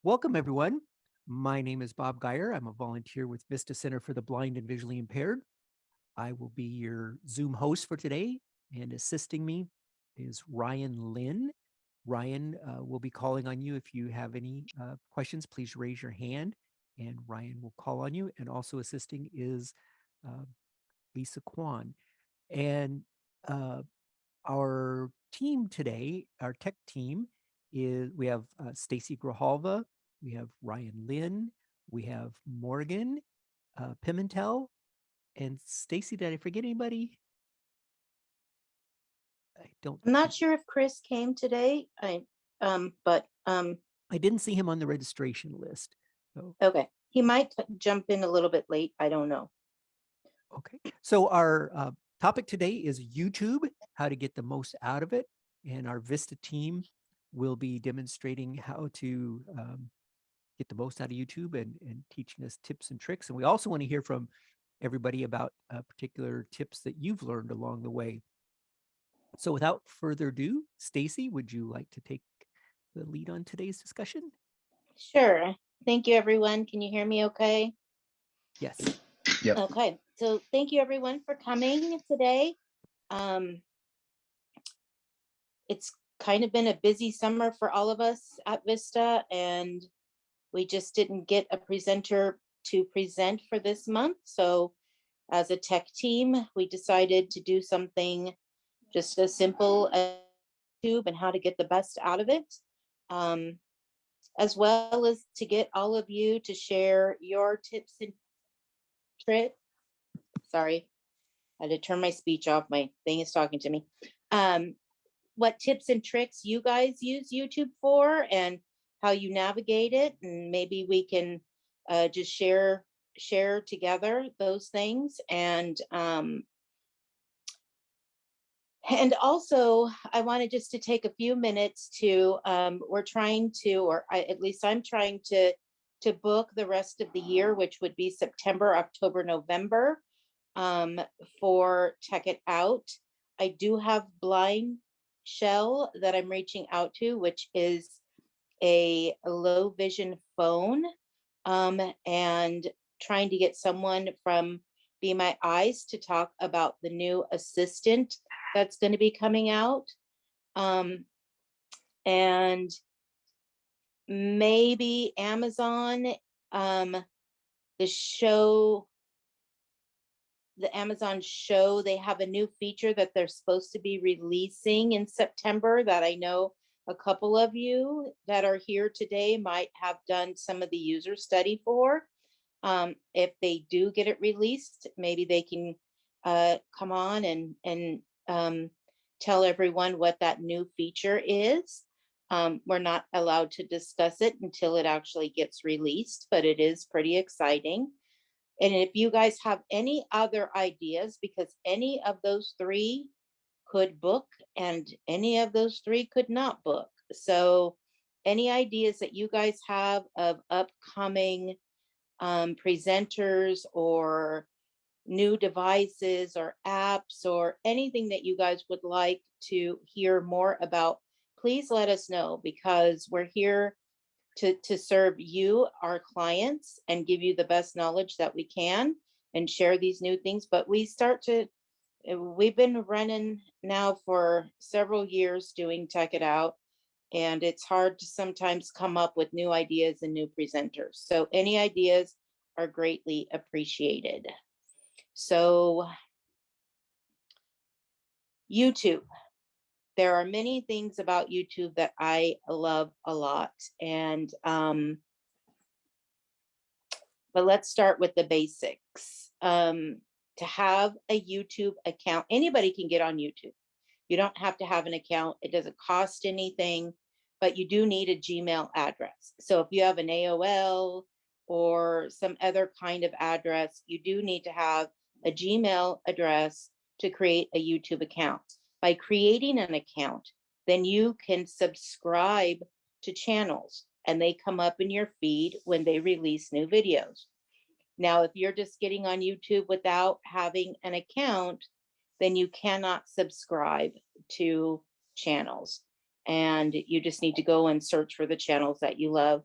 Welcome, everyone. My name is Bob Geyer. I'm a volunteer with Vista Center for the Blind and Visually Impaired. I will be your Zoom host for today, and assisting me is Ryan Lynn. Ryan will be calling on you. If you have any questions, please raise your hand, and Ryan will call on you. And also assisting is uh, Lisa Kwan. And uh, our team today, our tech team, is we have Stacy Grijalva, we have Ryan Lynn, we have Morgan Pimentel, and Stacy. Did I forget anybody? I don't. I'm not sure if Chris came today. But I didn't see him on the registration list. So, okay, he might jump in a little bit late. I don't know. okay. So our topic today is YouTube, how to get the most out of it, and our Vista team will be demonstrating how to get the most out of YouTube and teaching us tips and tricks. And we also want to hear from everybody about particular tips that you've learned along the way. So without further ado, Stacy, would you like to take the lead on today's discussion? Sure. Thank you, everyone. Can you hear me okay? Yes. Yep. Okay. So thank you, everyone, for coming today. It's kind of been a busy summer for all of us at Vista, and we just didn't get a presenter to present for this month. So as a tech team, we decided to do something just as simple as YouTube and how to get the best out of it, as well as to get all of you to share your tips and tricks. Sorry, I had to turn my speech off. My thing is talking to me. What tips and tricks you guys use YouTube for and how you navigate it. And maybe we can just share together those things. And also, I wanted just to take a few minutes to, we're trying to, or at least I'm trying to book the rest of the year, which would be September, October, November, for Check It Out. I do have Blind Shell that I'm reaching out to, which is a low vision phone, and trying to get someone from Be My Eyes to talk about the new assistant that's going to be coming out. And maybe Amazon, the Amazon show, they have a new feature that they're supposed to be releasing in September that I know a couple of you that are here today might have done some of the user study for. If they do get it released, maybe they can come on and tell everyone what that new feature is. We're not allowed to discuss it until it actually gets released, but it is pretty exciting. And if you guys have any other ideas, because any of those three could book and any of those three could not book. So any ideas that you guys have of upcoming presenters or new devices or apps or anything that you guys would like to hear more about, please let us know, because we're here to serve you, our clients, and give you the best knowledge that we can and share these new things. But we've been running now for several years doing Tech It Out, and it's hard to sometimes come up with new ideas and new presenters. So any ideas are greatly appreciated. So YouTube. There are many things about YouTube that I love a lot. And but let's start with the basics. To have a YouTube account, anybody can get on YouTube. You don't have to have an account. It doesn't cost anything, but you do need a Gmail address. So if you have an AOL or some other kind of address, you do need to have a Gmail address to create a YouTube account. By creating an account, then you can subscribe to channels and they come up in your feed when they release new videos. Now, if you're just getting on YouTube without having an account, then you cannot subscribe to channels. And you just need to go and search for the channels that you love.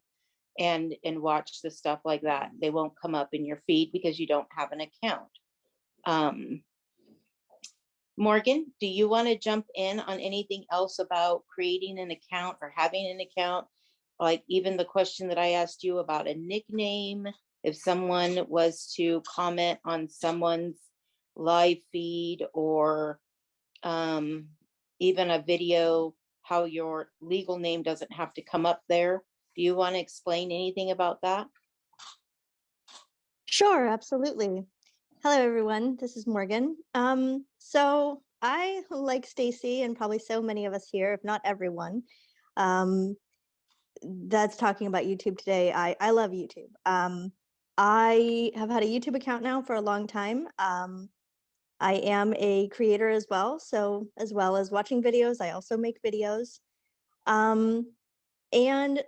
and watch the stuff like that. They won't come up in your feed because you don't have an account. Um, Morgan, do you want to jump in on anything else about creating an account or having an account? Like even the question that I asked you about a nickname, if someone was to comment on someone's live feed or even a video, how your legal name doesn't have to come up there. Do you want to explain anything about that? Sure, absolutely. Hello, everyone. This is Morgan. So I, like Stacy, and probably so many of us here, if not everyone, um, that's talking about YouTube today. I love YouTube. I have had a YouTube account now for a long time. I am a creator as well. So as well as watching videos, I also make videos. And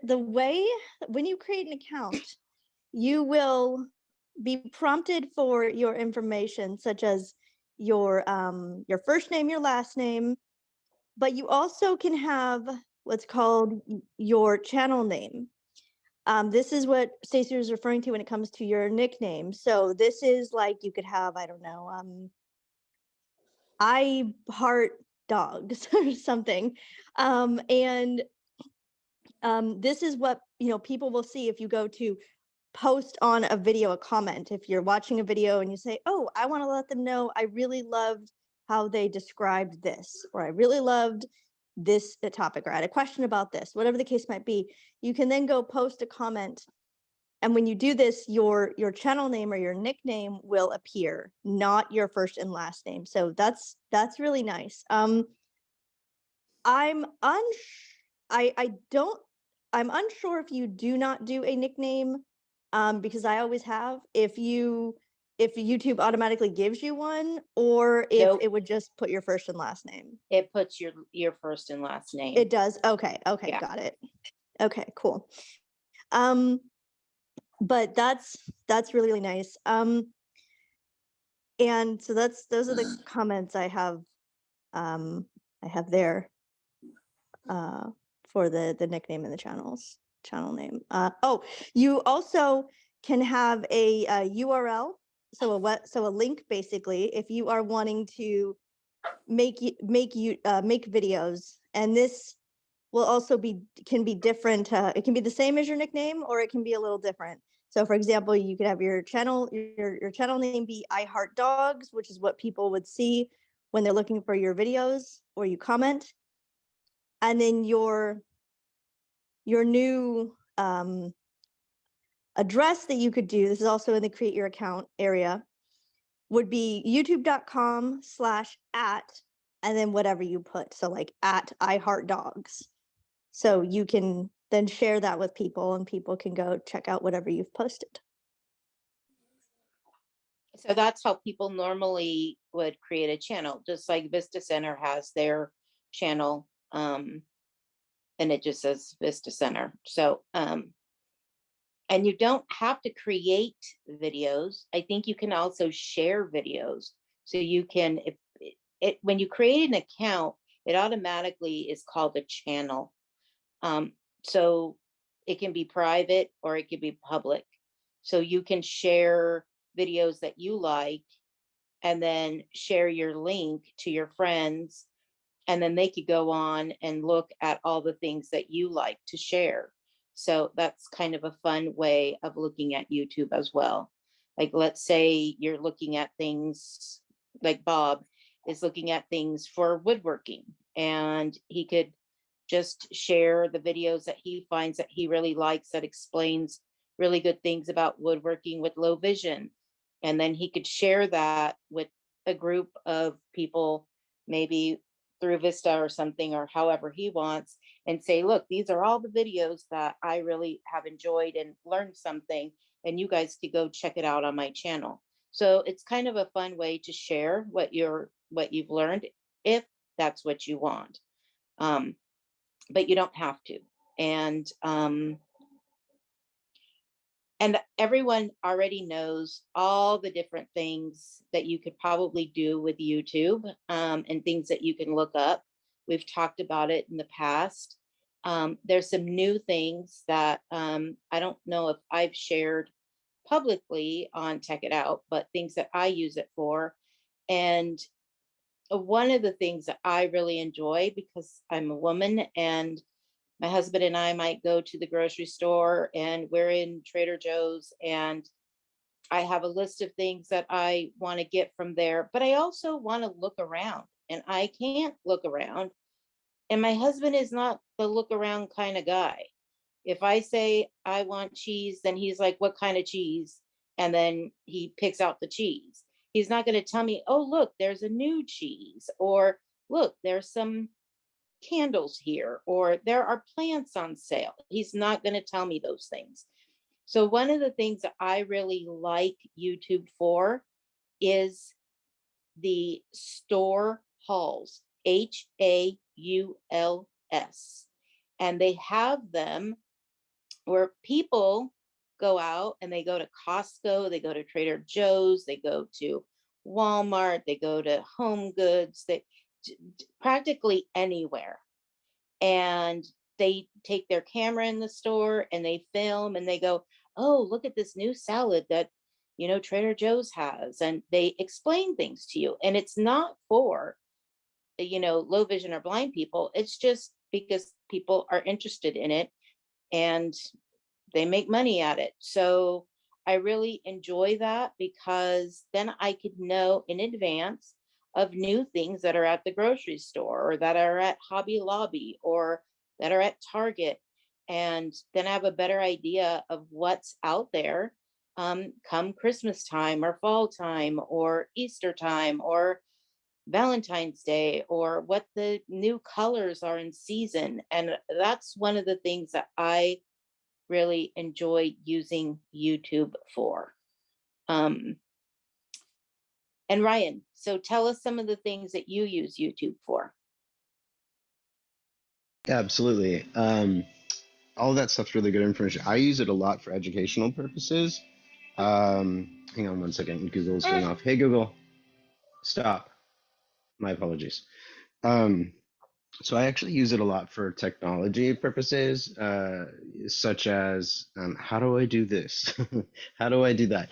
the way when you create an account, you will be prompted for your information, such as your first name, your last name, but you also can have what's called your channel name. This is what Stacey was referring to when it comes to your nickname. So this is like you could have, I don't know, I heart dogs or something. And this is what people will see if you go to post on a video, a comment. If you're watching a video and you say, oh, I want to let them know I really loved how they described this, or I really loved this topic, or I had a question about this, whatever the case might be, you can then go post a comment. And when you do this, your channel name or your nickname will appear, not your first and last name. So that's really nice. I'm I'm unsure if you do not do a nickname, because I always have. If YouTube automatically gives you one, or if Nope. it would just put your first and last name. It puts your first and last name. It does. Okay. Yeah. Got it. Okay, cool. But that's really, really nice. And so those are the comments I have there for the nickname and the channel name. Oh, you also can have a URL, so a link basically, if you are wanting to make videos, and this will also can be different. It can be the same as your nickname, or it can be a little different. So for example, you could have your channel name be I Heart Dogs, which is what people would see when they're looking for your videos or you comment. And then your new address that you could do, this is also in the create your account area, would be youtube.com/@ and then whatever you put. So like at I Heart Dogs. So you can then share that with people, and people can go check out whatever you've posted. So that's how people normally would create a channel, just like Vista Center has their channel, and it just says Vista Center. So, and you don't have to create videos. I think you can also share videos. So you can, if when you create an account, it automatically is called a channel. So it can be private or it can be public. So you can share videos that you like and then share your link to your friends. And then they could go on and look at all the things that you like to share. So that's kind of a fun way of looking at YouTube as well. Like, let's say you're looking at things like Bob is looking at things for woodworking, and he could just share the videos that he finds that he really likes that explains really good things about woodworking with low vision. And then he could share that with a group of people, maybe through Vista or something, or however he wants, and say, look, these are all the videos that I really have enjoyed and learned something, and you guys could go check it out on my channel. So it's kind of a fun way to share what you've learned, if that's what you want. But you don't have to. And everyone already knows all the different things that you could probably do with YouTube, and things that you can look up. We've talked about it in the past. There's some new things that I don't know if I've shared publicly on Tech It Out, but things that I use it for. And one of the things that I really enjoy, because I'm a woman and my husband and I might go to the grocery store and we're in Trader Joe's, and I have a list of things that I want to get from there, but I also want to look around and I can't look around. And my husband is not the look around kind of guy. If I say I want cheese, then he's like, what kind of cheese? And then he picks out the cheese. He's not going to tell me, oh, look, there's a new cheese, or look, there's some candles here, or there are plants on sale. He's not going to tell me those things. So, one of the things that I really like YouTube for is the store hauls, HAULS. And they have them where people go out and they go to Costco, they go to Trader Joe's, they go to Walmart, they go to Home Goods, they practically anywhere. And they take their camera in the store and they film and they go, oh, look at this new salad that, Trader Joe's has. And they explain things to you. And it's not for, low vision or blind people. It's just because people are interested in it and they make money at it. So I really enjoy that, because then I could know in advance of new things that are at the grocery store or that are at Hobby Lobby or that are at Target. And then I have a better idea of what's out there come Christmas time or fall time or Easter time or Valentine's Day, or what the new colors are in season. And that's one of the things that I really enjoy using YouTube for. And Ryan, so tell us some of the things that you use YouTube for. Yeah, absolutely. All of that stuff's really good information. I use it a lot for educational purposes. Hang on one second. Google's going off. Hey, Google, stop. My apologies. Um, so I actually use it a lot for technology purposes, such as how do I do this? How do I do that?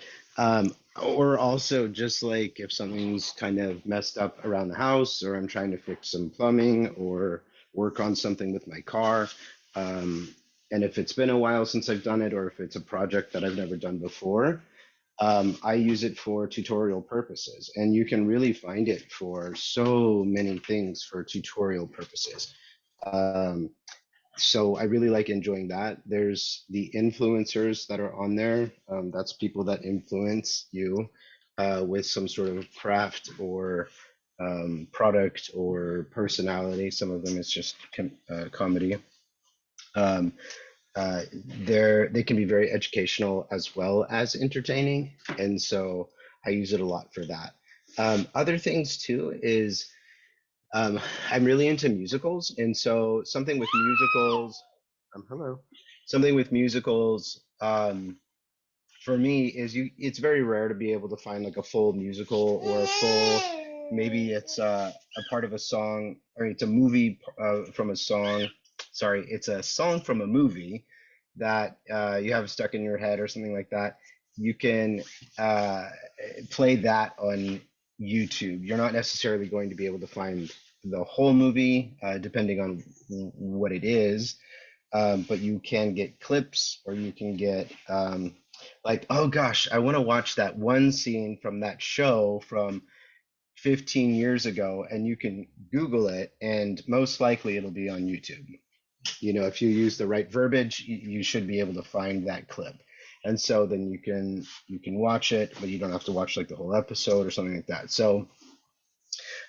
Or also just like if something's kind of messed up around the house, or I'm trying to fix some plumbing or work on something with my car. And if it's been a while since I've done it, or if it's a project that I've never done before, I use it for tutorial purposes, and you can really find it for so many things for tutorial purposes. Um, so I really like enjoying that. There's the influencers that are on there. That's people that influence you with some sort of craft or product or personality. Some of them is just comedy. Um, they can be very educational as well as entertaining, and so I use it a lot for that. Other things too is I'm really into musicals, and so something with musicals. Hello. Something with musicals. For me is it's very rare to be able to find like a full musical or a full, maybe it's a part of a song, or it's a movie from a song. Sorry, it's a song from a movie that you have stuck in your head or something like that. You can uh, play that on YouTube. You're not necessarily going to be able to find the whole movie, depending on what it is, but you can get clips, or you can get like, oh gosh, I want to watch that one scene from that show from 15 years ago, and you can Google it, and most likely it'll be on YouTube. If you use the right verbiage, you should be able to find that clip. And so then you can watch it, but you don't have to watch like the whole episode or something like that. So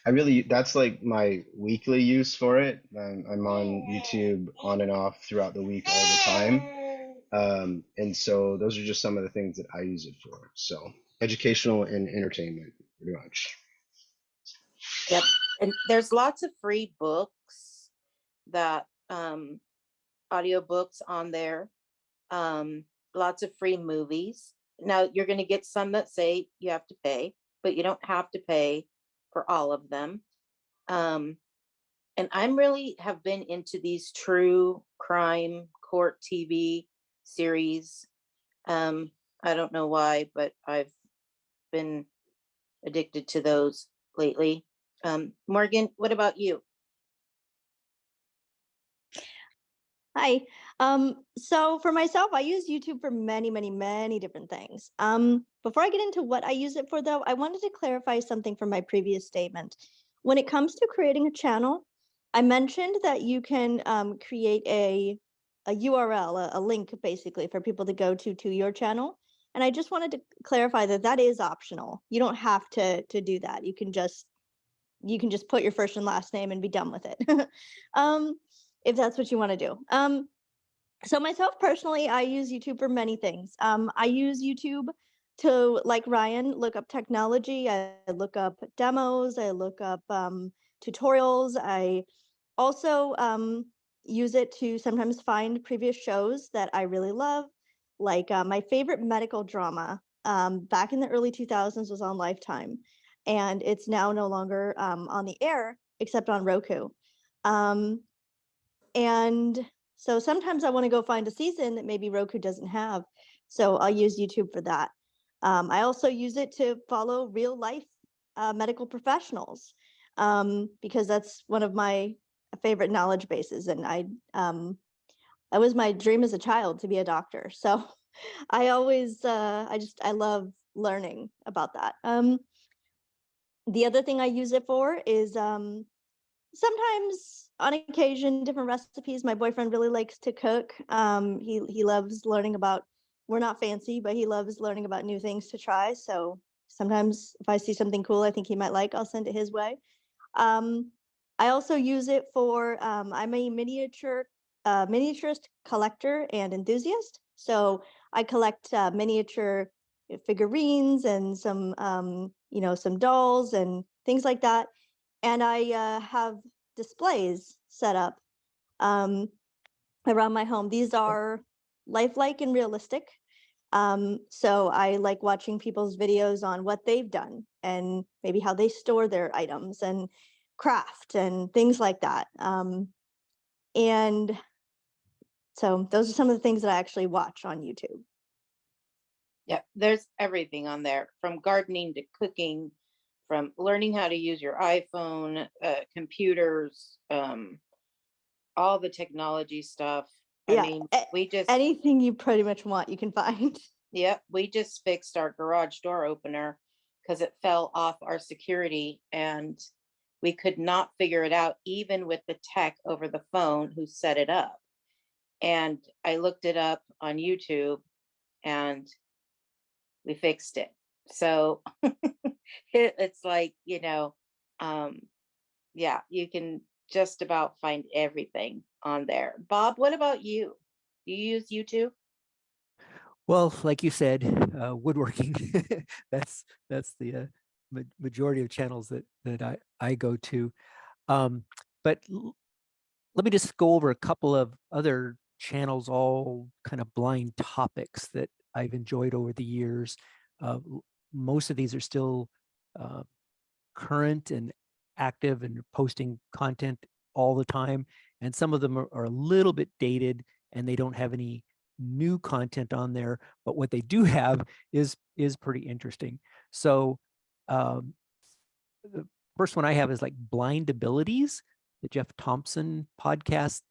that's like my weekly use for it. I'm on YouTube on and off throughout the week all the time. And so those are just some of the things that I use it for. So educational and entertainment, pretty much. Yep. And there's lots of free books that audiobooks on there. Lots of free movies. Now you're going to get some that say you have to pay, but you don't have to pay for all of them. And I'm really have been into these true crime court TV series. I don't know why, but I've been addicted to those lately. Morgan, what about you? Hi. So for myself, I use YouTube for many, many, many different things. Before I get into what I use it for, though, I wanted to clarify something from my previous statement. When it comes to creating a channel, I mentioned that you can create a URL, a link basically for people to go to your channel. And I just wanted to clarify that that is optional. You don't have to do that. You can just put your first and last name and be done with it. If that's what you want to do. So myself personally, I use YouTube for many things. I use YouTube to, like Ryan, look up technology. I look up demos. I look up tutorials. I also use it to sometimes find previous shows that I really love. Like my favorite medical drama back in the early 2000s was on Lifetime, and it's now no longer on the air except on Roku. And so sometimes I want to go find a season that maybe Roku doesn't have. So I'll use YouTube for that. I also use it to follow real life medical professionals because that's one of my favorite knowledge bases. And that was my dream as a child, to be a doctor. So I always, I love learning about that. The other thing I use it for is sometimes on occasion different recipes. My boyfriend really likes to cook. He loves learning about, we're not fancy, but he loves learning about new things to try. So sometimes if I see something cool I think he might like, I'll send it his way. I also use it for I'm a miniaturist collector and enthusiast. So I collect miniature figurines and some some dolls and things like that. And I have displays set up around my home. These are lifelike and realistic. So I like watching people's videos on what they've done and maybe how they store their items and craft and things like that. And so those are some of the things that I actually watch on YouTube. Yeah, there's everything on there, from gardening to cooking, from learning how to use your iPhone, computers, all the technology stuff. I Yeah, mean, we just, anything you pretty much want, you can find. yeah, we just fixed our garage door opener because it fell off our security and we could not figure it out, even with the tech over the phone who set it up. And I looked it up on YouTube and we fixed it. So it's like, yeah, you can just about find everything on there. Bob, what about you? Do you use YouTube? Well, like you said, woodworking. that's the majority of channels that I go to. But let me just go over a couple of other channels, all kind of blind topics that I've enjoyed over the years. Most of these are still uh, current and active and posting content all the time. And some of them are a little bit dated and they don't have any new content on there. But what they do have is pretty interesting. So the first one I have is like Blind Abilities, the Jeff Thompson podcasts,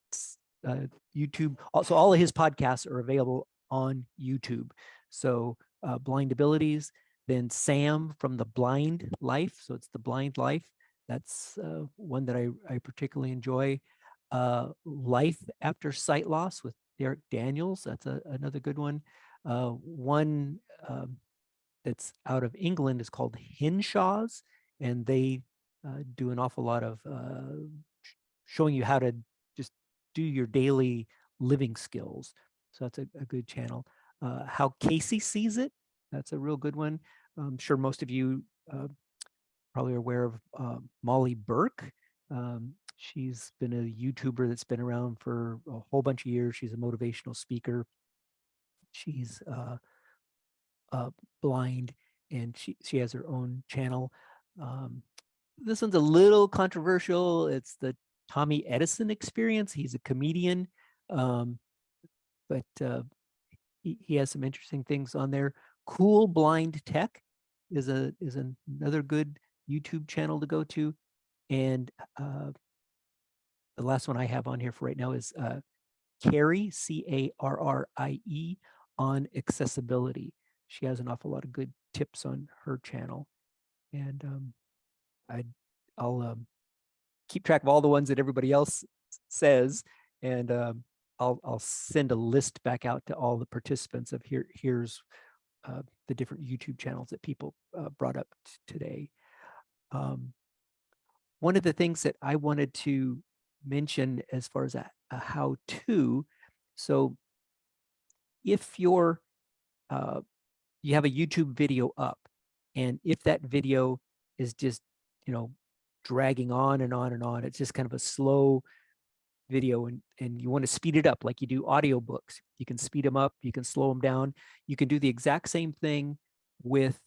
YouTube. Also, all of his podcasts are available on YouTube. So Blind Abilities, then Sam from The Blind Life. So it's The Blind Life. That's one that I particularly enjoy. Life After Sight Loss with Derek Daniels. That's another good one. One that's out of England is called Hinshaws, and they do an awful lot of showing you how to just do your daily living skills. So that's a good channel. How Casey Sees It, that's a real good one. I'm sure most of you probably are aware of Molly Burke. She's been a YouTuber that's been around for a whole bunch of years. She's a motivational speaker. She's blind, and she has her own channel. This one's a little controversial. It's the Tommy Edison experience. He's a comedian. Um, but he has some interesting things on there. Cool Blind Tech is another good YouTube channel to go to. And the last one I have on here for right now is Carrie, Carrie, on accessibility. She has an awful lot of good tips on her channel. And I'll keep track of all the ones that everybody else says, and I'll send a list back out to all the participants of here's the different YouTube channels that people brought up today. One of the things that I wanted to mention as far as a how-to, so if you're you have a YouTube video up, and if that video is just, dragging on and on and on, it's just kind of a slow video, and you want to speed it up like you do audiobooks. You can speed them up, you can slow them down. You can do the exact same thing with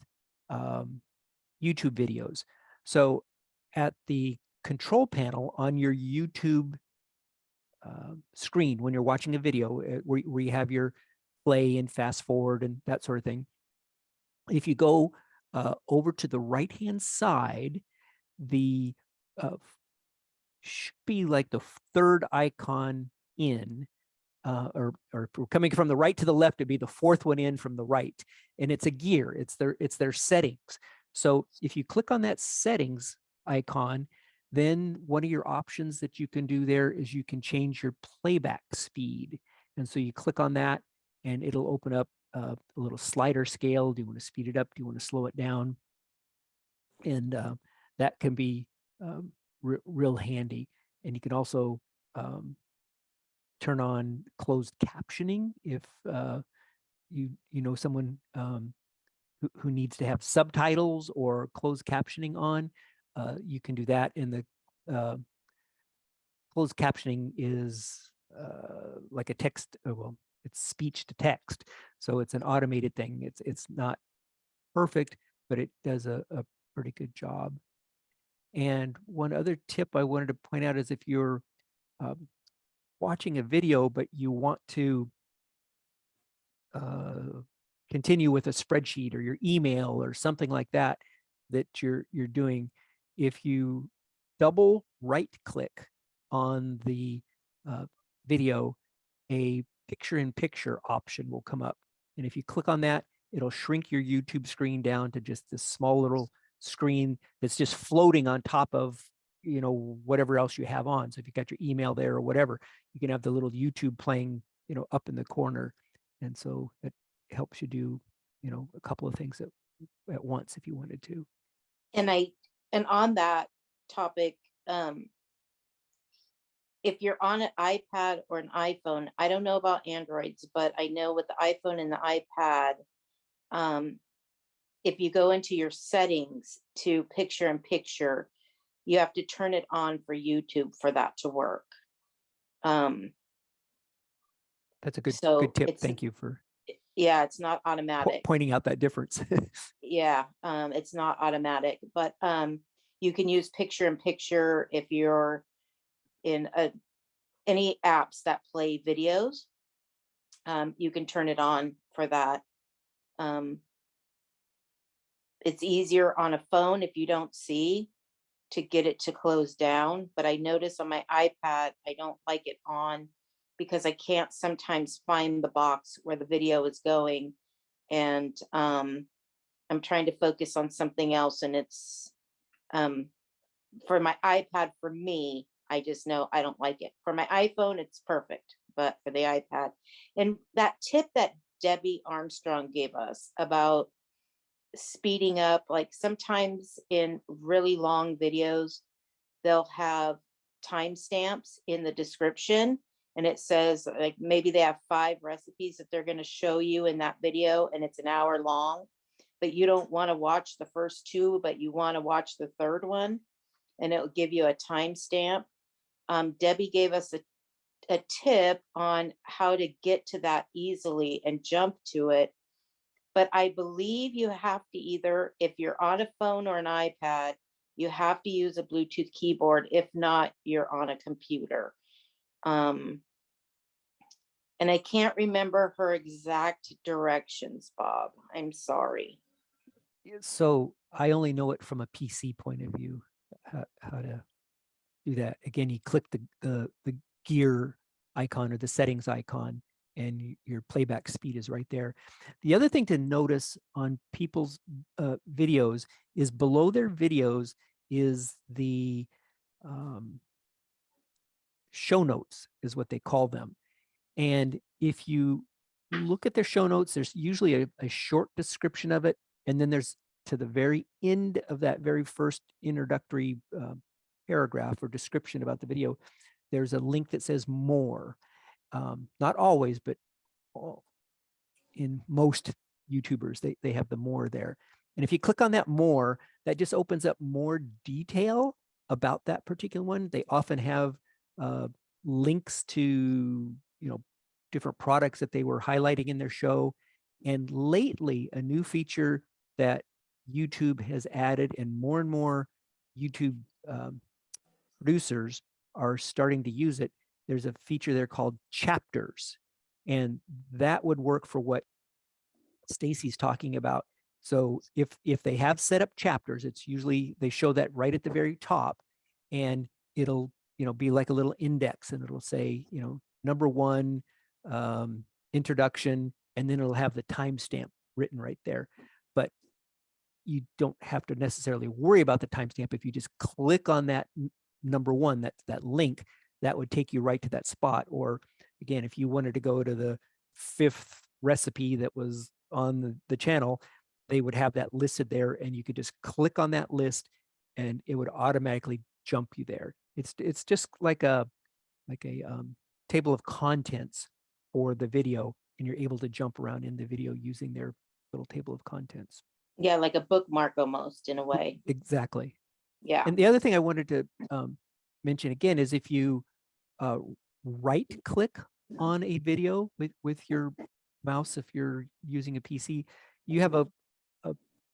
YouTube videos. So at the control panel on your YouTube screen, when you're watching a video where you have your play and fast forward and that sort of thing, if you go over to the right-hand side, the should be like the third icon in, or if we're coming from the right to the left, it'd be the fourth one in from the right, and it's a gear. It's their settings. So if you click on that settings icon, then one of your options that you can do there is you can change your playback speed. And so you click on that, and it'll open up a little slider scale. Do you want to speed it up? Do you want to slow it down? And that can be real handy. And you can also turn on closed captioning if you know someone who needs to have subtitles or closed captioning on. You can do that. And the closed captioning is like a text. Well, it's speech to text, so it's an automated thing. It's not perfect, but it does a pretty good job. And one other tip I wanted to point out is if you're watching a video, but you want to continue with a spreadsheet or your email or something like that you're doing, if you double right click on the video, a picture-in-picture option will come up. And if you click on that, it'll shrink your YouTube screen down to just this small little screen that's just floating on top of whatever else you have on. So if you got your email there or whatever, you can have the little YouTube playing up in the corner. And so it helps you do a couple of things at once if you wanted to. And on that topic, if you're on an iPad or an iPhone, I don't know about Androids, but I know with the iPhone and the iPad, if you go into your settings to picture in picture, you have to turn it on for YouTube for that to work. That's a good tip. Thank you for it's not automatic. Pointing out that difference. Yeah, it's not automatic, but you can use picture in picture if you're in any apps that play videos. You can turn it on for that. It's easier on a phone if you don't see to get it to close down, but I notice on my iPad, I don't like it on because I can't sometimes find the box where the video is going, and I'm trying to focus on something else, and it's for my iPad, for me, I just know I don't like it. For my iPhone, it's perfect, but for the iPad. And that tip that Debbie Armstrong gave us about speeding up, like sometimes in really long videos, they'll have timestamps in the description, and it says like maybe they have 5 recipes that they're going to show you in that video, and it's an hour long, but you don't want to watch the first 2, but you want to watch the third one, and it'll give you a timestamp. Debbie gave us a tip on how to get to that easily and jump to it. But I believe you have to either, if you're on a phone or an iPad, you have to use a Bluetooth keyboard. If not, you're on a computer. And I can't remember her exact directions, Bob. I'm sorry. So I only know it from a PC point of view, how to do that. Again, you click the gear icon or the settings icon, and your playback speed is right there. The other thing to notice on people's videos is below their videos is the show notes, is what they call them. And if you look at their show notes, there's usually a short description of it. And then there's to the very end of that very first introductory paragraph or description about the video, there's a link that says more. Not always, but in most YouTubers, they have the more there. And if you click on that more, that just opens up more detail about that particular one. They often have links to, different products that they were highlighting in their show. And lately, a new feature that YouTube has added, and more YouTube producers are starting to use it. There's a feature there called chapters, and that would work for what Stacy's talking about. So if they have set up chapters, it's usually they show that right at the very top, and it'll be like a little index, and it'll say number one, introduction, and then it'll have the timestamp written right there. But you don't have to necessarily worry about the timestamp. If you just click on that number one, that link, that would take you right to that spot. Or again, if you wanted to go to the 5th recipe that was on the channel, they would have that listed there, and you could just click on that list and it would automatically jump you there. It's just like a table of contents for the video, and you're able to jump around in the video using their little table of contents. Yeah, like a bookmark almost in a way. Exactly. Yeah. And the other thing I wanted to mention again is if you right click on a video with your mouse, if you're using a PC, you have a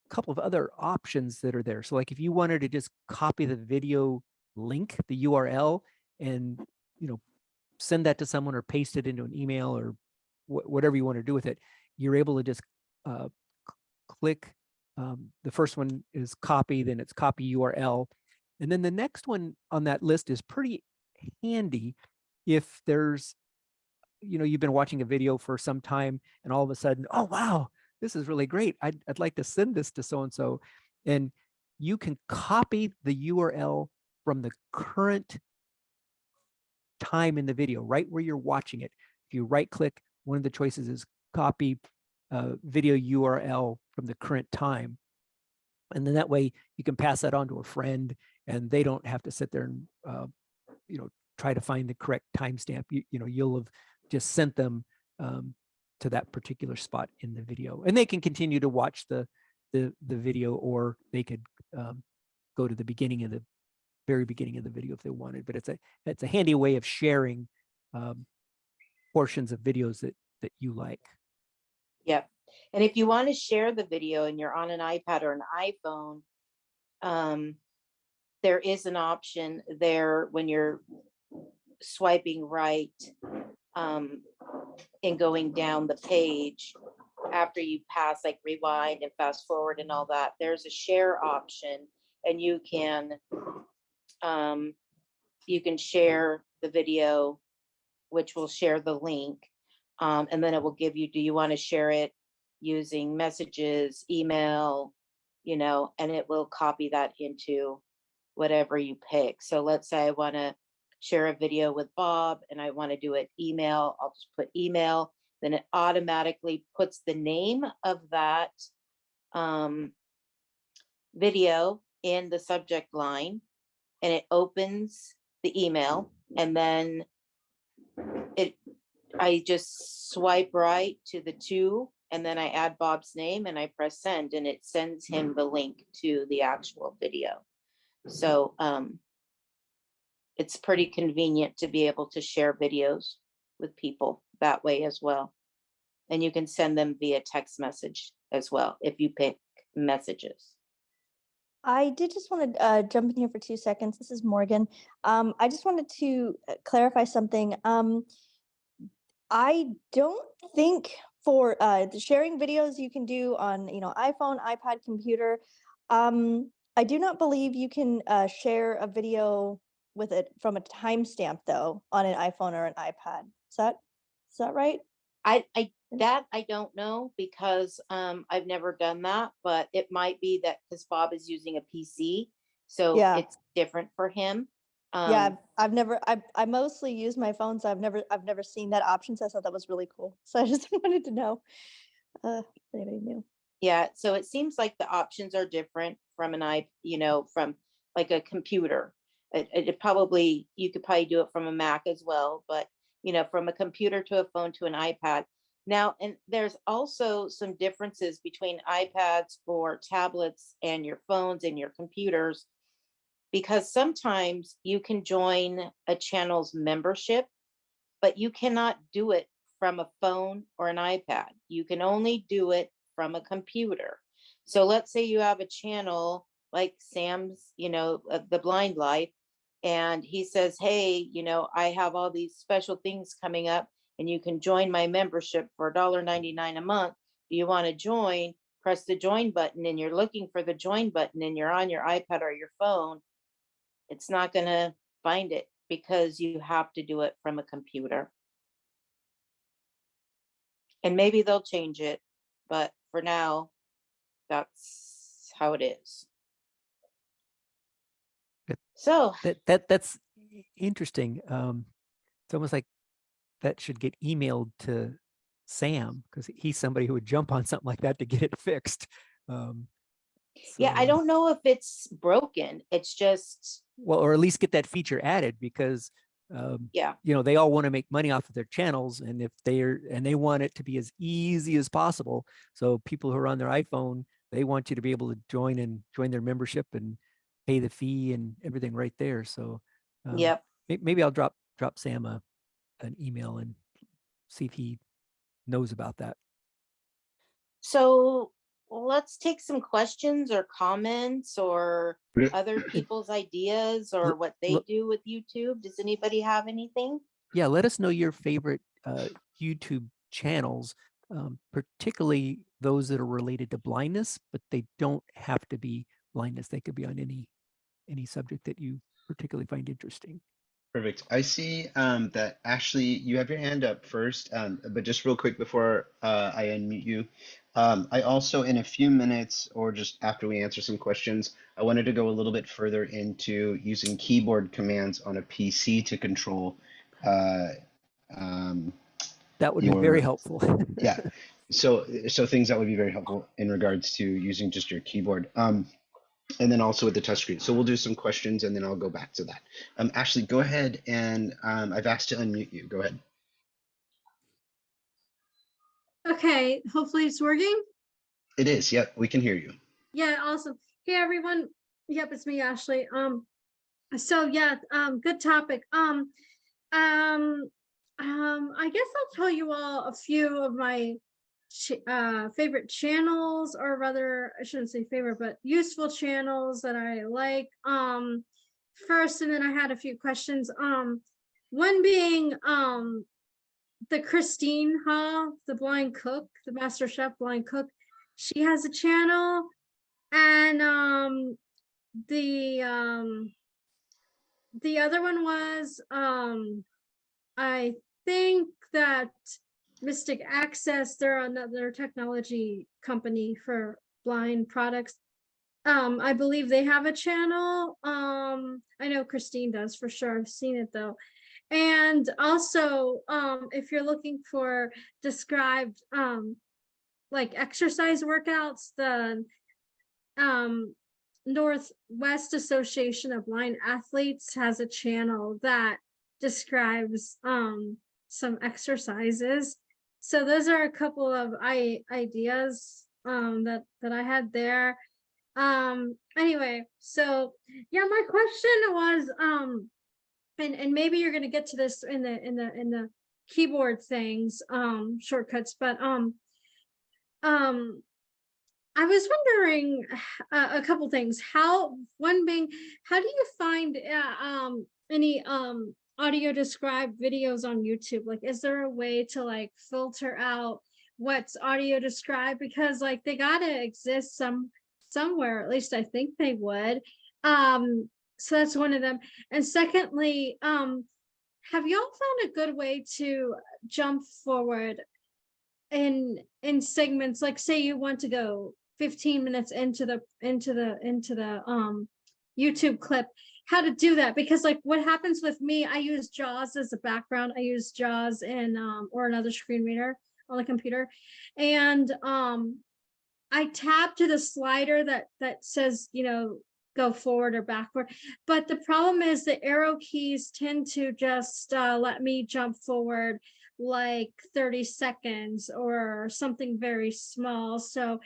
couple of other options that are there. So like if you wanted to just copy the video link, the URL, and send that to someone or paste it into an email or whatever you want to do with it, you're able to just click. The first one is copy, then it's copy URL. And then the next one on that list is pretty handy if there's, you've been watching a video for some time and all of a sudden, oh, wow, this is really great. I'd like to send this to so-and-so. And you can copy the URL from the current time in the video, right where you're watching it. If you right click, one of the choices is copy video URL from the current time. And then that way you can pass that on to a friend, and they don't have to sit there and try to find the correct timestamp. You'll have just sent them to that particular spot in the video, and they can continue to watch the video, or they could go to the very beginning of the video if they wanted. But it's a handy way of sharing portions of videos that you like. Yep. And if you want to share the video and you're on an iPad or an iPhone, there is an option there when you're swiping right and going down the page after you pass, like rewind and fast forward and all that. There's a share option, and you can share the video, which will share the link. And then it will give you, do you want to share it using messages, email, and it will copy that into whatever you pick. So let's say I want to share a video with Bob and I want to do it email. I'll just put email. Then it automatically puts the name of that video in the subject line, and it opens the email, and then I just swipe right to the two, and then I add Bob's name and I press send, and it sends him the link to the actual video. So it's pretty convenient to be able to share videos with people that way as well. And you can send them via text message as well if you pick messages. I did just want to jump in here for 2 seconds. This is Morgan. I just wanted to clarify something. I don't think for the sharing videos you can do on, iPhone, iPad, computer. I do not believe you can share a video with it from a timestamp though on an iPhone or an iPad. Is that right? I don't know because I've never done that, but it might be that because Bob is using a PC, so Yeah. it's different for him. Yeah, I've never I mostly use my phone, so I've never seen that option. So I thought that was really cool. So I just wanted to know if anybody knew. Yeah, so it seems like the options are different from from like a computer. It probably, you could probably do it from a Mac as well, but from a computer to a phone to an iPad. Now, and there's also some differences between iPads or tablets and your phones and your computers, because sometimes you can join a channel's membership, but you cannot do it from a phone or an iPad. You can only do it from a computer. So let's say you have a channel like Sam's, The Blind Life, and he says, hey, I have all these special things coming up and you can join my membership for $1.99 a month. Do you want to join? Press the join button and you're looking for the join button and you're on your iPad or your phone. It's not going to find it because you have to do it from a computer. And maybe they'll change it, but for now, that's how it is. That- So That's interesting. It's almost like that should get emailed to Sam because he's somebody who would jump on something like that to get it fixed. Um, yeah, I so, don't know if it's broken. It's just, well, or at least get that feature added because yeah, they all want to make money off of their channels, and if they want it to be as easy as possible. So people who are on their iPhone, they want you to be able to join their membership and pay the fee and everything right there. So yep. maybe I'll drop Sam an email and see if he knows about that. So let's take some questions or comments or Yeah. other people's ideas or what they do with YouTube. Does anybody have anything? Yeah, let us know your favorite YouTube channels, particularly those that are related to blindness, but they don't have to be blindness. They could be on any subject that you particularly find interesting. Perfect. I see that Ashley, you have your hand up first, but just real quick before I unmute you, I also, in a few minutes or just after we answer some questions, I wanted to go a little bit further into using keyboard commands on a PC to control um, That would be very your, helpful. yeah. So things that would be very helpful in regards to using just your keyboard. And then also with the touchscreen. So we'll do some questions and then I'll go back to that. Ashley, go ahead, and I've asked to unmute you. Go ahead. Okay, hopefully it's working. It is. Yep, we can hear you. Yeah, awesome. Hey everyone. Yep, it's me, Ashley. So yeah, good topic. I guess I'll tell you all a few of my favorite channels, or rather, I shouldn't say favorite, but useful channels that I like. First, and then I had a few questions. One being the Christine Ha, the blind cook, the Master Chef blind cook. She has a channel, and the other one was I think that Mystic Access, they're another technology company for blind products. I believe they have a channel. I know Christine does for sure. I've seen it though. And also, if you're looking for described like exercise workouts, the Northwest Association of Blind Athletes has a channel that describes some exercises. So those are a couple of ideas that I had there. Anyway, so yeah, my question was and maybe you're going to get to this in the keyboard things, shortcuts, but I was wondering a couple things. One being, how do you find any audio described videos on YouTube? Like, is there a way to like filter out what's audio described? Because like they gotta exist somewhere, at least I think they would. So that's one of them. And secondly, have y'all found a good way to jump forward in segments? Like say you want to go 15 minutes into the YouTube clip, how to do that? Because like what happens with me, I use JAWS as a background. I use JAWS in or another screen reader on the computer, and I tap to the slider that says, you know, go forward or backward. But the problem is the arrow keys tend to just let me jump forward like 30 seconds or something very small. So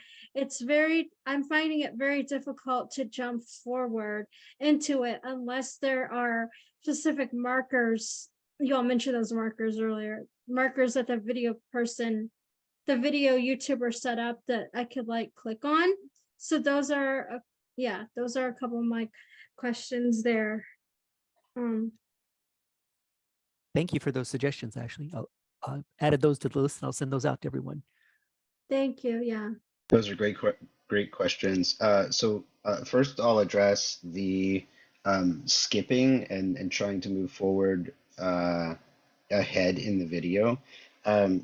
I'm finding it very difficult to jump forward into it unless there are specific markers. You all mentioned those markers earlier, markers that the video YouTuber set up that I could like click on. So those are, those are a couple of my questions there. Thank you for those suggestions, Ashley. I'll added those to the list and I'll send those out to everyone. Thank you. Yeah. Those are great questions. First, I'll address the skipping and trying to move forward ahead in the video.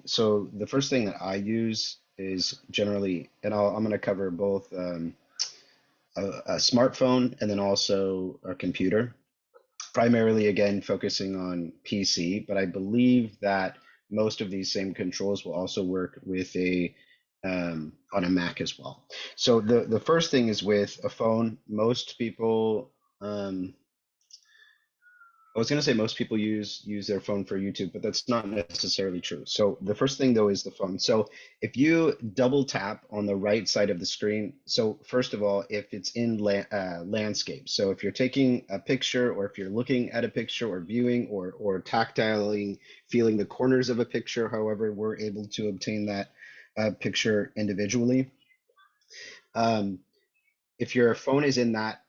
So the first thing that I use is generally, and I'm going to cover both a smartphone and then also a computer. Primarily, again, focusing on PC, but I believe that most of these same controls will also work with on a Mac as well. So the first thing is with a phone. Most people, I was going to say most people use their phone for YouTube, but that's not necessarily true. So the first thing though is the phone. So if you double tap on the right side of the screen, so first of all, if it's in landscape, so if you're taking a picture or if you're looking at a picture or viewing or tactiling, feeling the corners of a picture, however we're able to obtain that picture individually. If your phone is in that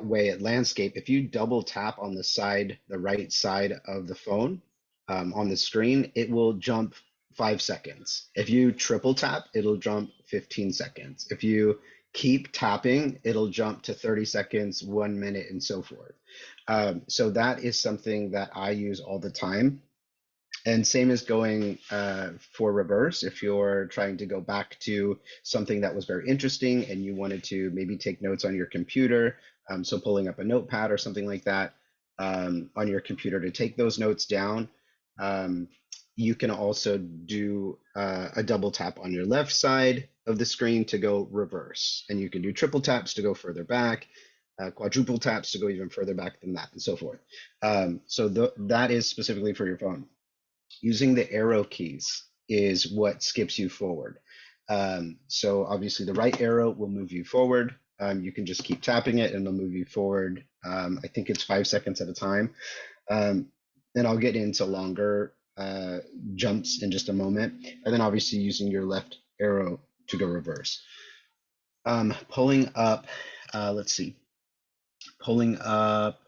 way at landscape, if you double tap on the right side of the phone on the screen, it will jump 5 seconds. If you triple tap, it'll jump 15 seconds. If you keep tapping, it'll jump to 30 seconds, 1 minute, and so forth. So that is something that I use all the time. And same as going for reverse. If you're trying to go back to something that was very interesting and you wanted to maybe take notes on your computer, so pulling up a notepad or something like that on your computer to take those notes down, you can also do a double tap on your left side of the screen to go reverse. And you can do triple taps to go further back, quadruple taps to go even further back than that, and so forth. So that is specifically for your phone. Using the arrow keys is what skips you forward. So obviously the right arrow will move you forward. You can just keep tapping it and it'll move you forward. I think it's 5 seconds at a time. And I'll get into longer jumps in just a moment. And then obviously using your left arrow to go reverse. Pulling up, let's see, pulling up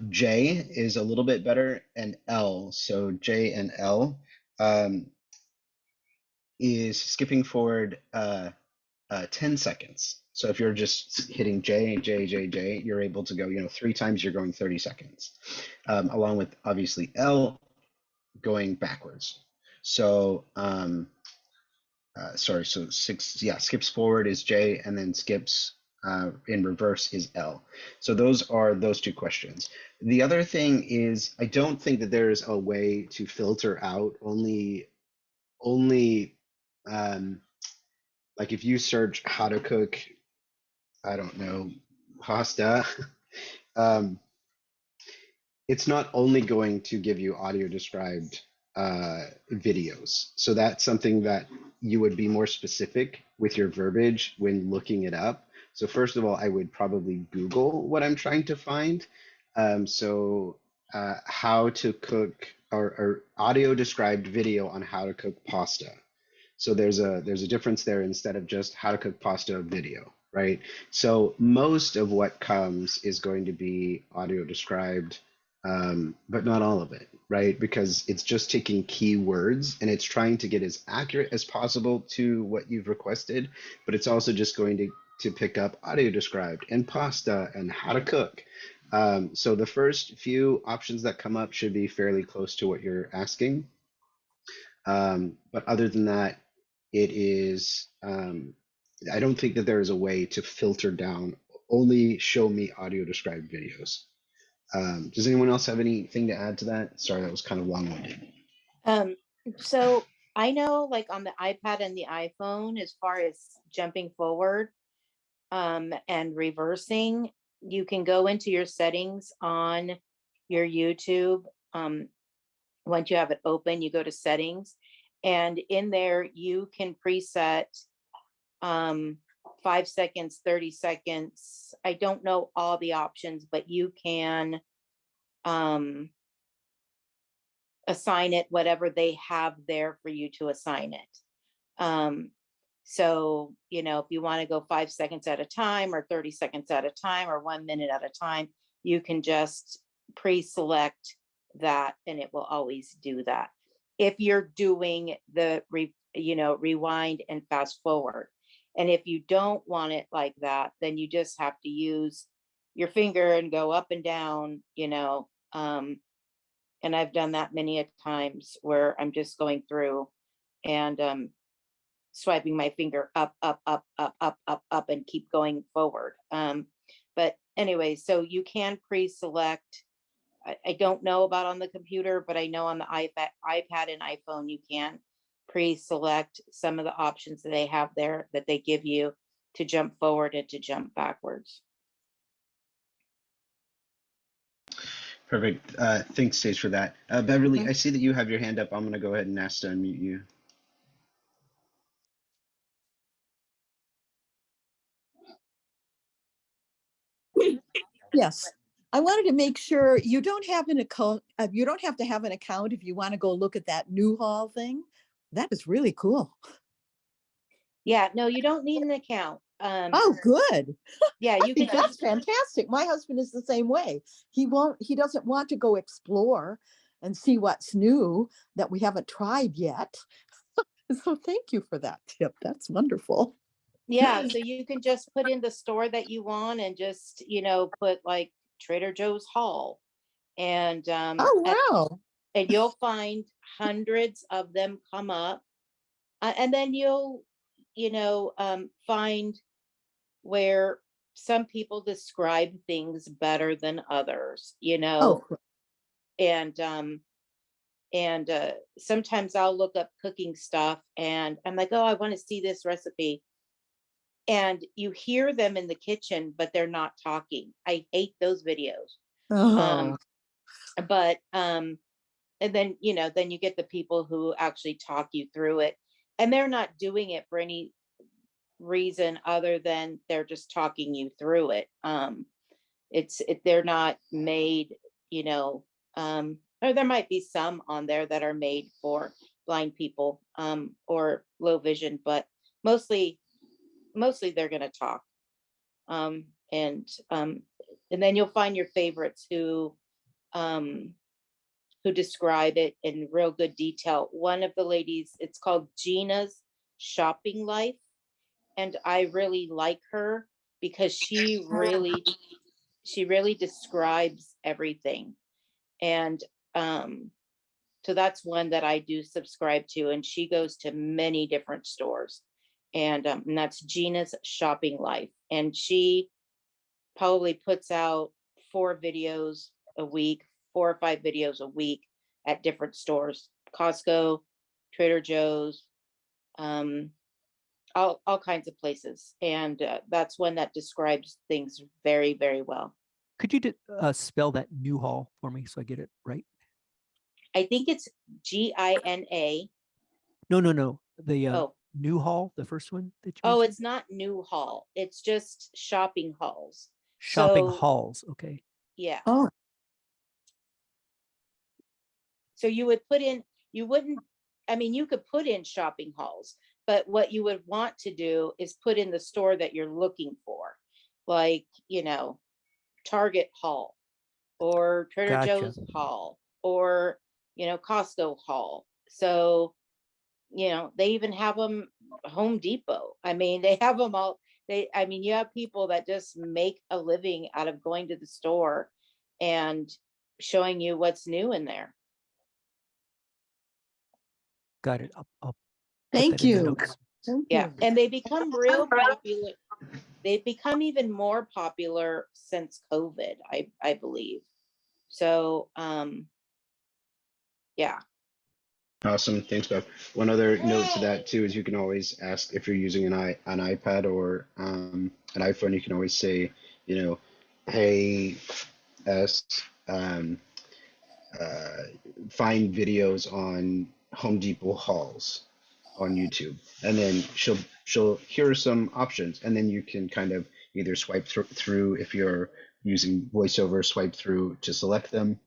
J is a little bit better, and L. So J and L is skipping forward 10 seconds. So if you're just hitting J, J, J, J, you're able to go, 3 times, you're going 30 seconds, along with obviously L going backwards. So, so skips forward is J, and then skips in reverse is L. So those are those 2 questions. The other thing is, I don't think that there is a way to filter out only like if you search how to cook, I don't know, pasta, it's not only going to give you audio described videos. So that's something that you would be more specific with your verbiage when looking it up. So first of all, I would probably Google what I'm trying to find. How to cook or audio described video on how to cook pasta. So there's a difference there instead of just how to cook pasta video, right? So most of what comes is going to be audio described but not all of it, right? Because it's just taking keywords and it's trying to get as accurate as possible to what you've requested, but it's also just going to pick up audio described and pasta and how to cook. So the first few options that come up should be fairly close to what you're asking. But other than that, it is, I don't think that there is a way to filter down, only show me audio described videos. Does anyone else have anything to add to that? Sorry, that was kind of long-winded. So I know like on the iPad and the iPhone, as far as jumping forward and reversing, you can go into your settings on your YouTube. Once you have it open, you go to settings, and in there you can preset 5 seconds, 30 seconds. I don't know all the options, but you can assign it whatever they have there for you to assign it. So, if you want to go 5 seconds at a time or 30 seconds at a time or 1 minute at a time, you can just pre-select that and it will always do that. If you're doing the rewind and fast forward. And if you don't want it like that, then you just have to use your finger and go up and down, and I've done that many a times where I'm just going through and swiping my finger up, up, up, up, up, up, up, and keep going forward. But anyway, so you can pre-select. I don't know about on the computer, but I know on the iPad and iPhone, you can pre-select some of the options that they have there that they give you to jump forward and to jump backwards. Perfect. Thanks, Sage, for that. Beverly, I see that you have your hand up. I'm going to go ahead and ask to unmute you. Yes. I wanted to make sure you don't have an account. You don't have to have an account if you want to go look at that new hall thing. That is really cool. Yeah, no, you don't need an account. Oh, good. Yeah, you can That's just, fantastic. My husband is the same way. He doesn't want to go explore and see what's new that we haven't tried yet. So thank you for that tip. That's wonderful. yeah, so you can just put in the store that you want and just, put like Trader Joe's Hall. And Oh, wow. and you'll find hundreds of them come up. And then you'll, find where some people describe things better than others, Oh, and sometimes I'll look up cooking stuff and I'm like, oh, I want to see this recipe. And you hear them in the kitchen, but they're not talking. I hate those videos. oh. But and then then you get the people who actually talk you through it, and they're not doing it for any reason other than they're just talking you through it. They're not made, or there might be some on there that are made for blind people or low vision, but mostly they're going to talk. And then you'll find your favorites who describe it in real good detail. One of the ladies, it's called Gina's Shopping Life, and I really like her because she really describes everything. And so that's one that I do subscribe to, and she goes to many different stores. And that's Gina's Shopping Life, and she probably puts out 4 videos a week, 4 or 5 videos a week at different stores, Costco, Trader Joe's, all kinds of places. And that's one that describes things very, very well. Could you spell that new hall for me so I get it right? I think it's Gina. No. The Oh, new hall, the first one that you oh, mentioned? it's not new hall. It's just shopping halls. Shopping So halls. Okay. yeah. Oh, So you would put in, you wouldn't, I mean, you could put in shopping halls, but what you would want to do is put in the store that you're looking for, like, Target Hall or Trader Gotcha. Joe's haul, or, you know, Costco haul. So, you know, they even have them Home Depot. I mean, they have them all. I mean, you have people that just make a living out of going to the store and showing you what's new in there. Got it. I'll put Thank that in the you. notes. Thank Yeah. you. And they become real popular. They've become even more popular since COVID, I believe. So, yeah. Awesome. Thanks, Bev. One other note to that too is you can always ask if you're using an iPad or an iPhone. You can always say, you know, hey, S, um, uh, find videos on Home Depot hauls on YouTube, and then she'll here are some options, and then you can kind of either swipe through if you're using VoiceOver, swipe through to select them,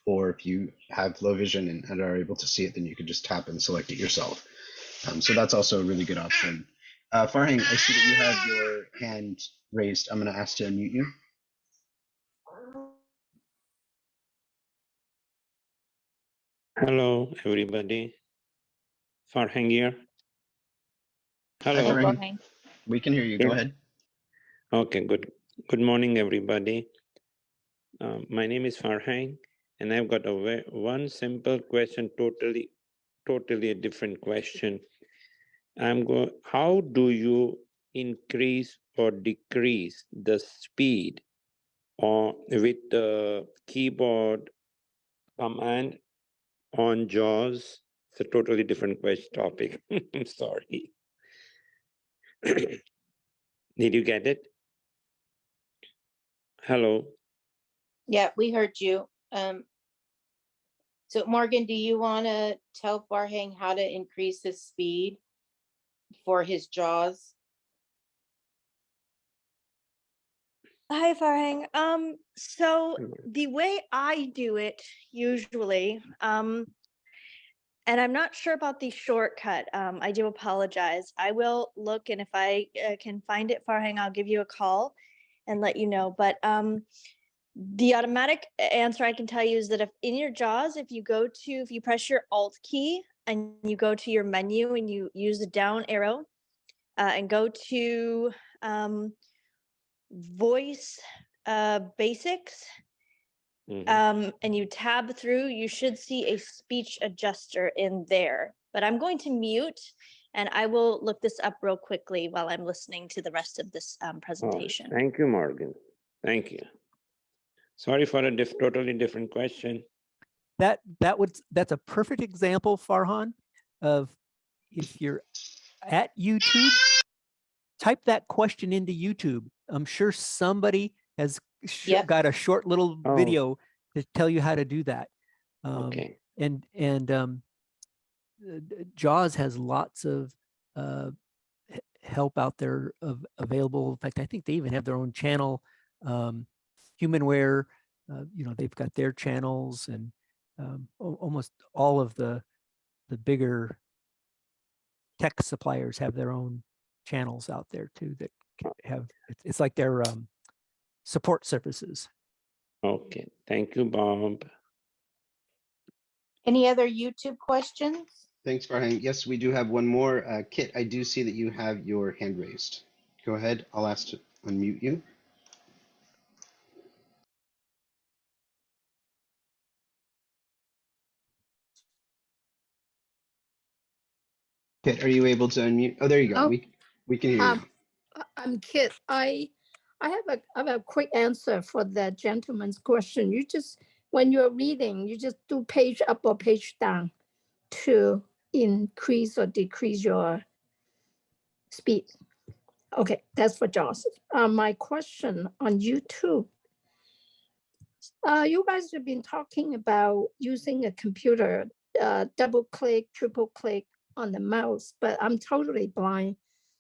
or if you have low vision and are able to see it, then you can just tap and select it yourself. So that's also a really good option. Farhang, I see that you have your hand raised. I'm going to ask to unmute you. Hello, everybody. Farhang here. Hi, Hello. Farhang. We can hear you. Go Yeah. ahead. Okay, good. Good morning, everybody. My name is Farhang, and I've got one simple question, totally a different question. How do you increase or decrease the speed or with the keyboard command on JAWS? It's a totally different topic. I'm sorry. Did you get it? Hello. Yeah, we heard you. So Morgan, do you want to tell Farhang how to increase his speed for his JAWS? Hi, Farhang. So the way I do it usually, and I'm not sure about the shortcut. I do apologize. I will look, and if I can find it, Farhang, I'll give you a call and let you know. But the automatic answer I can tell you is that if in your JAWS, if you press your Alt key and you go to your menu and you use the down arrow and go to voice basics, and you tab through, you should see a speech adjuster in there. But I'm going to mute, and I will look this up real quickly while I'm listening to the rest of this presentation. Oh, thank you, Morgan. Thank you. Sorry for a totally different question. That's a perfect example, Farhan, of if you're at YouTube, type that question into YouTube. I'm sure somebody has got a short little video to tell you how to do that. Okay. And JAWS has lots of help out there available. In fact, I think they even have their own channel. Humanware, you know, they've got their channels, and almost all of the bigger tech suppliers have their own channels out there too that have, it's like their support services. Okay. Thank you, Bob. Any other YouTube questions? Thanks, Farhang. Yes, we do have one more. Kit, I do see that you have your hand raised. Go ahead. I'll ask to unmute you. Kit, are you able to unmute? Oh, there you go. Oh, we can hear you. I'm Kit. I have a quick answer for that gentleman's question. You just, when you're reading, you just do page up or page down to increase or decrease your speed. Okay, that's for JAWS. My question on YouTube. You guys have been talking about using a computer, double click, triple click on the mouse, but I'm totally blind.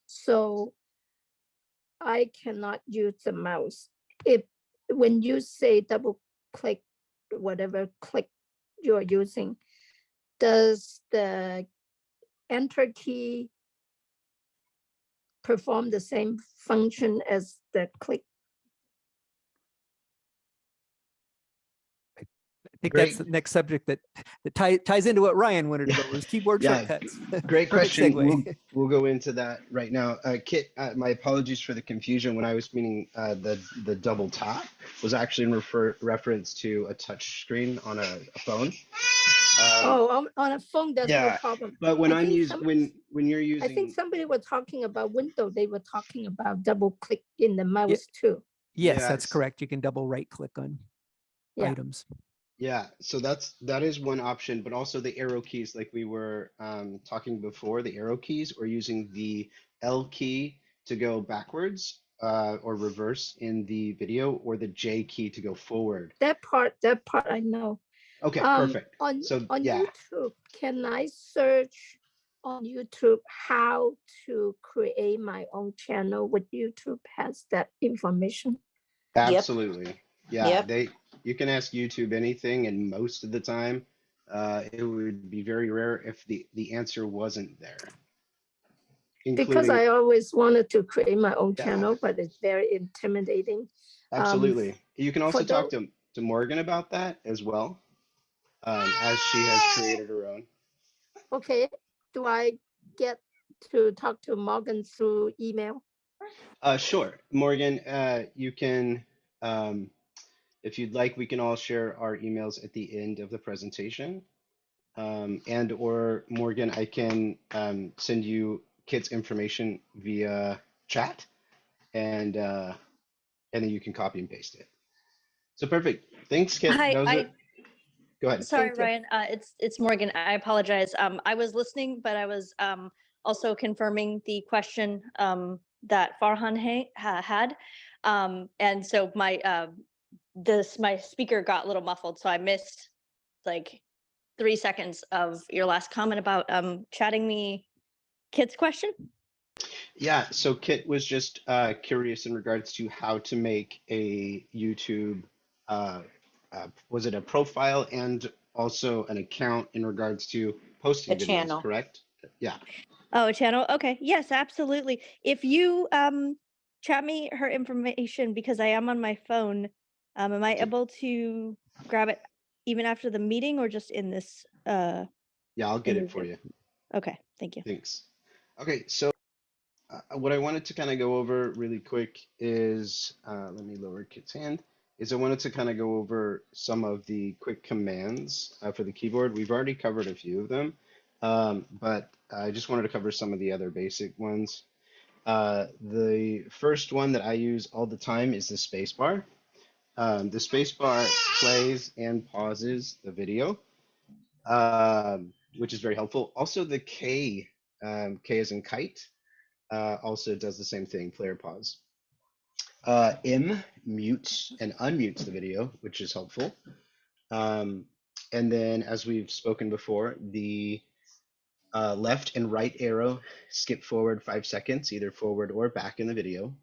So I cannot use the mouse. When you say double click, whatever click you're using, does the enter key perform the same function as the click? think Great. that's the next subject that ties into what Ryan wanted to Yeah. go, was keyboard Yeah. shortcuts. Great Perfect question. segue. We'll go into that right now. Kit, my apologies for the confusion. When I was meaning the double tap was actually in reference to a touch screen on a phone. Oh, on a phone, that's no Yeah, problem. but when I I'm think using when you're I think using somebody was talking about window. They were talking about double click in the mouse too. Yes, that's Yes. correct. You can double right click on Yeah. items. Yeah, so that is one option, but also the arrow keys, like we were talking before, the arrow keys, or using the L key to go backwards or reverse in the video, or the J key to go forward. That part I know. Okay, perfect. On So yeah, YouTube, can I search on YouTube how to create my own channel? Would YouTube has that information? absolutely. Yeah, Yep. you can ask YouTube anything, and most of the time, it would be very rare if the answer wasn't there, Because including I always wanted to create my own yeah. channel, but it's very intimidating. Absolutely. You can also for talk those, to Morgan about that as well, as she has created her own. okay, do I get to talk to Morgan through email? Sure. Morgan, you can, if you'd like, we can all share our emails at the end of the presentation. And or Morgan, I can send you Kit's information via chat, and then you can copy and paste it. So perfect. Thanks, Kit. Hi, Those are, go ahead. sorry, Thank you. Ryan. It's Morgan. I apologize. I was listening, but I was also confirming the question that Farhan had. And so my speaker got a little muffled, so I missed like 3 seconds of your last comment about chatting me Kit's question. Yeah, so Kit was just curious in regards to how to make a YouTube, was it a profile and also an account in regards to posting A videos, channel. correct? Yeah. Oh, a channel. Okay. Yes, absolutely. If you chat me her information, because I am on my phone, am I able to grab it even after the meeting or just in this Yeah, I'll get in it for you. Okay, thank you. Thanks. Okay, so what I wanted to kind of go over really quick is, let me lower Kit's hand, is I wanted to kind of go over some of the quick commands for the keyboard. We've already covered a few of them, but I just wanted to cover some of the other basic ones. The first one that I use all the time is the spacebar. The spacebar plays and pauses the video, which is very helpful. Also, the K, K as in kite, also does the same thing, play or pause. M mutes and unmutes the video, which is helpful. And then, as we've spoken before, the left and right arrow skip forward 5 seconds, either forward or back in the video.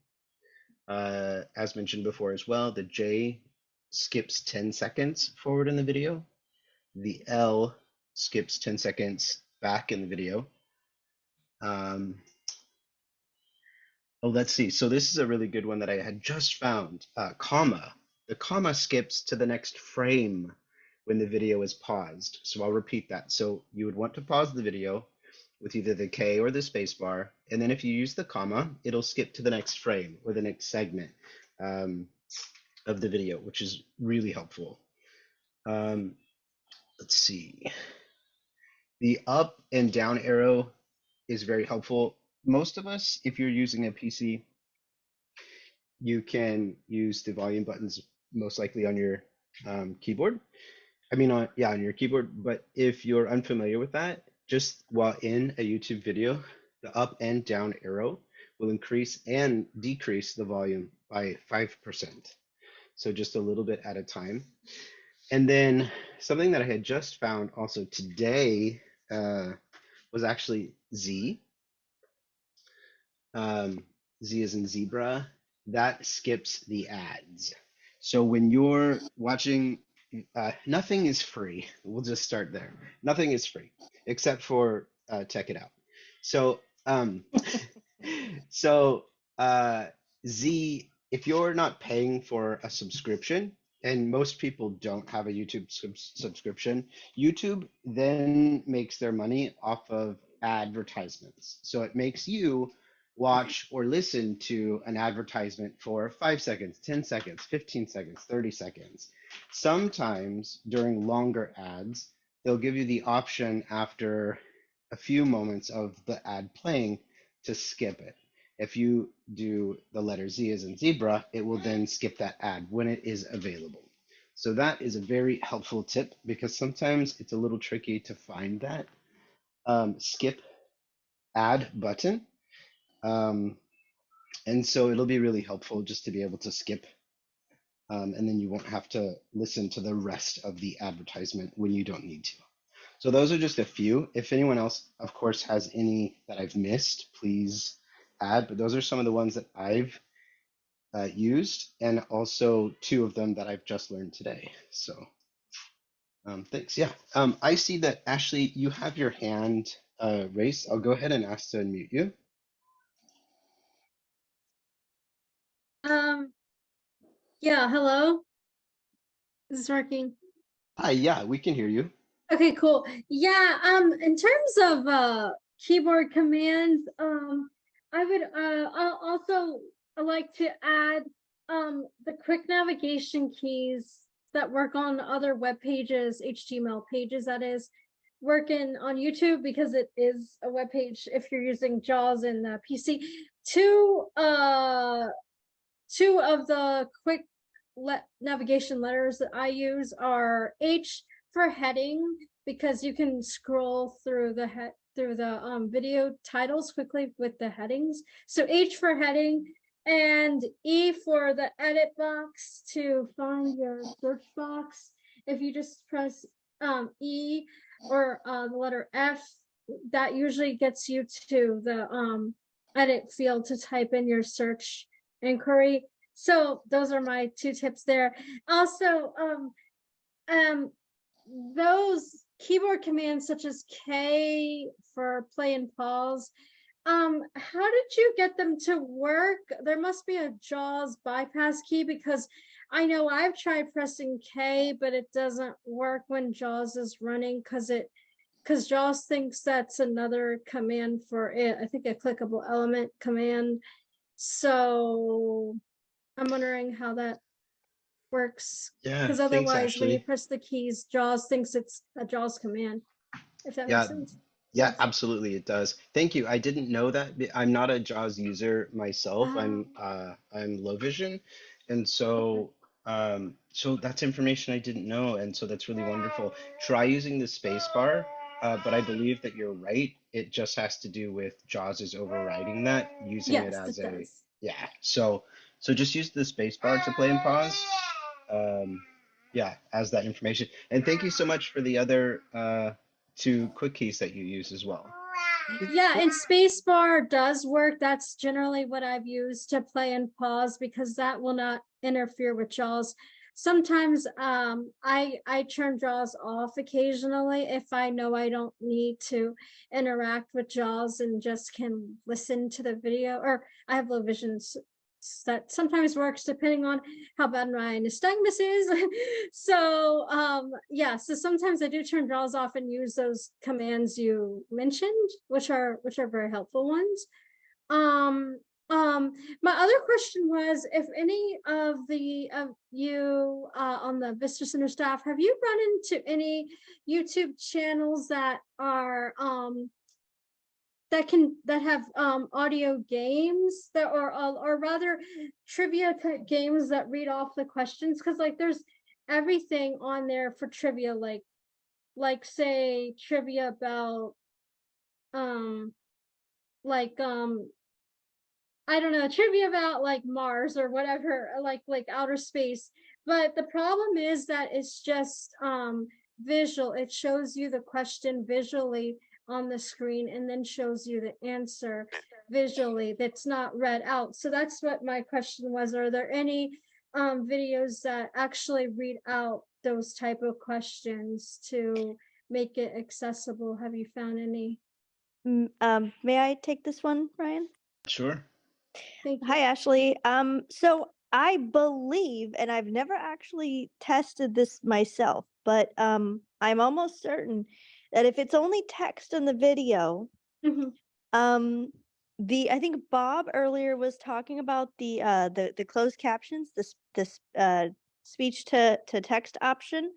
As mentioned before as well, the J skips 10 seconds forward in the video. The L skips 10 seconds back in the video. Oh, let's see. So this is a really good one that I had just found. Comma. The comma skips to the next frame when the video is paused. So I'll repeat that. So you would want to pause the video with either the K or the space bar. And then if you use the comma, it'll skip to the next frame or the next segment of the video, which is really helpful. Let's see. The up and down arrow is very helpful. Most of us, if you're using a PC, you can use the volume buttons most likely on your keyboard. I mean, on your keyboard. But if you're unfamiliar with that, just while in a YouTube video, the up and down arrow will increase and decrease the volume by 5%. So just a little bit at a time. And then something that I had just found also today was actually Z. Z is in zebra. That skips the ads. So when you're watching, nothing is free. We'll just start there. Nothing is free except for check it out. So so Z, if you're not paying for a subscription and most people don't have a YouTube subscription, YouTube then makes their money off of advertisements. So it makes you watch or listen to an advertisement for 5 seconds, 10 seconds, 15 seconds, 30 seconds. Sometimes during longer ads, they'll give you the option after a few moments of the ad playing to skip it. If you do the letter Z as in zebra, it will then skip that ad when it is available. So that is a very helpful tip because sometimes it's a little tricky to find that skip ad button. And so it'll be really helpful just to be able to skip, and then you won't have to listen to the rest of the advertisement when you don't need to. So those are just a few. If anyone else, of course, has any that I've missed, please add. But those are some of the ones that I've used, and also 2 of them that I've just learned today. So thanks. Yeah. I see that, Ashley, you have your hand raised. I'll go ahead and ask to unmute you. Yeah, hello. Is this working? Hi, yeah, we can hear you. Okay, cool. Yeah, in terms of keyboard commands, I would I'll also like to add the quick navigation keys that work on other web pages, HTML pages that is, working on YouTube because it is a web page if you're using JAWS in the PC. Two of the quick navigation letters that I use are H for heading, because you can scroll through the video titles quickly with the headings. So H for heading, and E for the edit box to find your search box. If you just press E or the letter F, that usually gets you to the edit field to type in your search inquiry. So those are my 2 tips there. Also, those keyboard commands such as K for play and pause, how did you get them to work? There must be a JAWS bypass key, because I know I've tried pressing K, but it doesn't work when JAWS is running because JAWS thinks that's another command for it. I think a clickable element command. So I'm wondering how that works, Yeah, because thanks, otherwise when you Ashley. press the keys, JAWS thinks it's a JAWS command, if that makes Yeah, sense. yeah, Thanks. absolutely, it does. Thank you. I didn't know that. I'm not a JAWS user myself. Oh, I'm low vision, and okay. so that's information I didn't know, and so that's really wonderful. Try using the space bar, but I believe that you're right. It just has to do with JAWS is overriding that, using it Yes, as it a, does. yeah. So just use the space bar to play and pause. Yeah, as that information. And thank you so much for the other 2 quick keys that you use as well. Yeah, and Spacebar does work. That's generally what I've used to play and pause, because that will not interfere with JAWS. Sometimes I turn JAWS off occasionally if I know I don't need to interact with JAWS and just can listen to the video, or I have low vision, that sometimes works depending on how bad my nystagmus is. So yeah, so sometimes I do turn JAWS off and use those commands you mentioned, which are very helpful ones. My other question was, if any of you on the Vista Center staff, have you run into any YouTube channels that are that have audio games that or rather trivia type games that read off the questions? Because like there's everything on there for trivia, like say trivia about like I don't know, trivia about like Mars or whatever, like outer space. But the problem is that it's just visual. It shows you the question visually on the screen and then shows you the answer visually. That's not read out. So that's what my question was. Are there any videos that actually read out those type of questions to make it accessible? Have you found any? May I take this one, Ryan? Sure. Thank you. Hi, Ashley. So I believe, and I've never actually tested this myself, but I'm almost certain that if it's only text in the video, Mhm. I think Bob earlier was talking about the closed captions, this speech to text option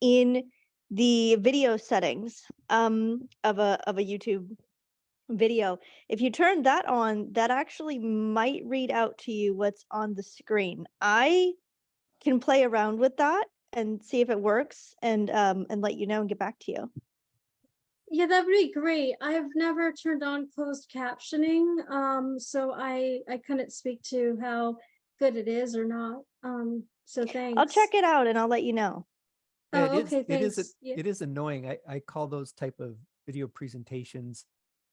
in the video settings of a YouTube video. If you turn that on, that actually might read out to you what's on the screen. I can play around with that and see if it works and let you know and get back to you. Yeah, that'd be great. I've never turned on closed captioning, so I couldn't speak to how good it is or not. So thanks. I'll check it out and I'll let you know. Yeah, Oh, okay, thanks. Yeah. it is annoying. I call those type of video presentations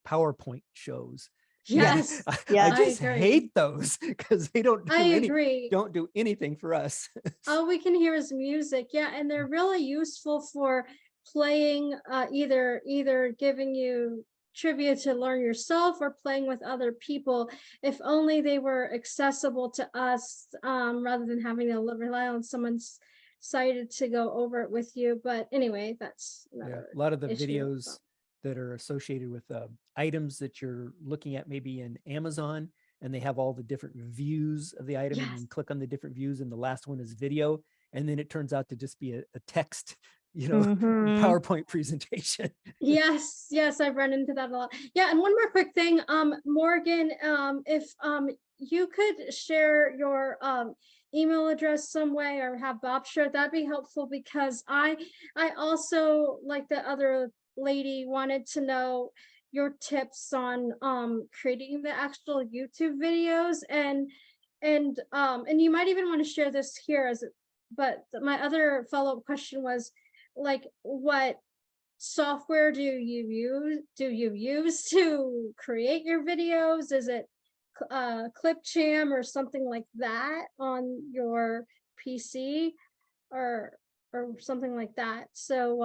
PowerPoint shows. Yes, I Yes. just agree. hate those because they don't I do agree. don't do anything for us. All we can hear is music. Yeah, and they're really useful for playing, either giving you trivia to learn yourself or playing with other people. If only they were accessible to us, rather than having to rely on someone's cited to go over it with you. But anyway, that's Yeah, another a lot of the issue. videos that are associated with items that you're looking at maybe in Amazon, and they have all the different views of the item, and you Yes. can click on the different views, and the last one is video, and then it turns out to just be a text, Mhm. PowerPoint presentation. Yes, yes, I've run into that a lot. Yeah, and one more quick thing, Morgan, if you could share your email address some way or have Bob share, that'd be helpful because I also, like the other lady, wanted to know your tips on creating the actual YouTube videos and you might even want to share this here but my other follow-up question was like what software do you use to create your videos? Is it Clipchamp or something like that on your PC or something like that? So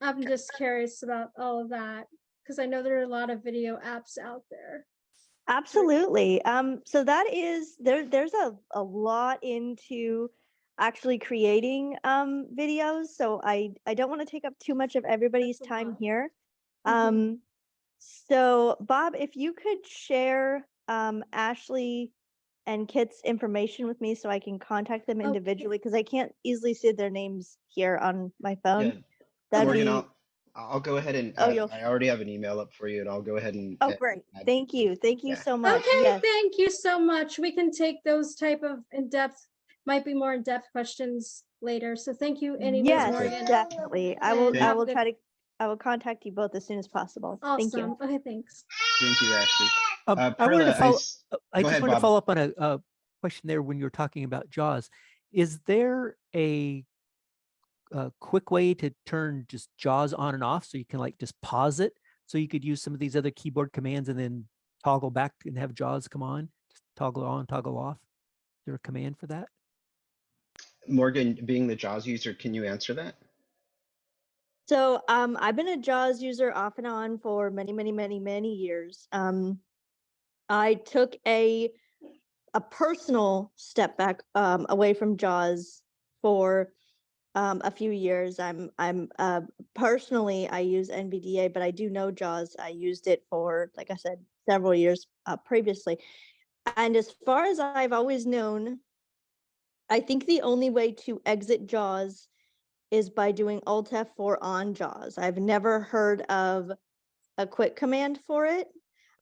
I'm just curious about all of that because I know there are a lot of video apps out there. Absolutely. So that is there's a lot into actually creating videos. So I don't want to take up too much of everybody's That's a time lot. here. Mhm. So Bob, if you could share Ashley and Kit's information with me so I can contact them Okay. individually because I can't easily see their names here on my phone. Yeah, That'd Morgan, be I'll go ahead and you'll I already have an email up for you, and I'll go ahead and great. add Thank you. Thank you yeah. so much. Okay, Yes. thank you so much. We can take those type of might be more in-depth questions later. So thank you anyways, Yes, Morgan. definitely. I And have a good- I will contact you both as soon as possible. Thank you. Awesome. Okay, thanks. Thank you, Ashley. I wanted to Perla, follow. I go just ahead, wanted to Bob. follow up on a question there when you were talking about JAWS. Is there a quick way to turn just JAWS on and off so you can like just pause it so you could use some of these other keyboard commands and then toggle back and have JAWS come on, just toggle on, toggle off? Is there a command for that? Morgan, being the JAWS user, can you answer that? So I've been a JAWS user off and on for many years. I took a personal step back away from JAWS for a few years. I'm personally I use NVDA, but I do know JAWS. I used it for, like I said, several years previously. And as far as I've always known, I think the only way to exit JAWS is by doing Alt F4 on JAWS. I've never heard of a quick command for it.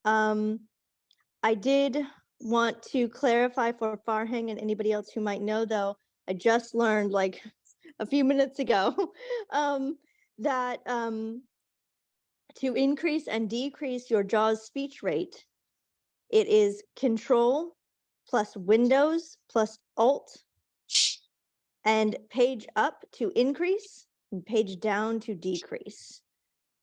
I did want to clarify for Farhang and anybody else who might know, though, I just learned like a few minutes ago that to increase and decrease your JAWS speech rate, it is Control plus Windows plus Alt and page up to increase and page down to decrease.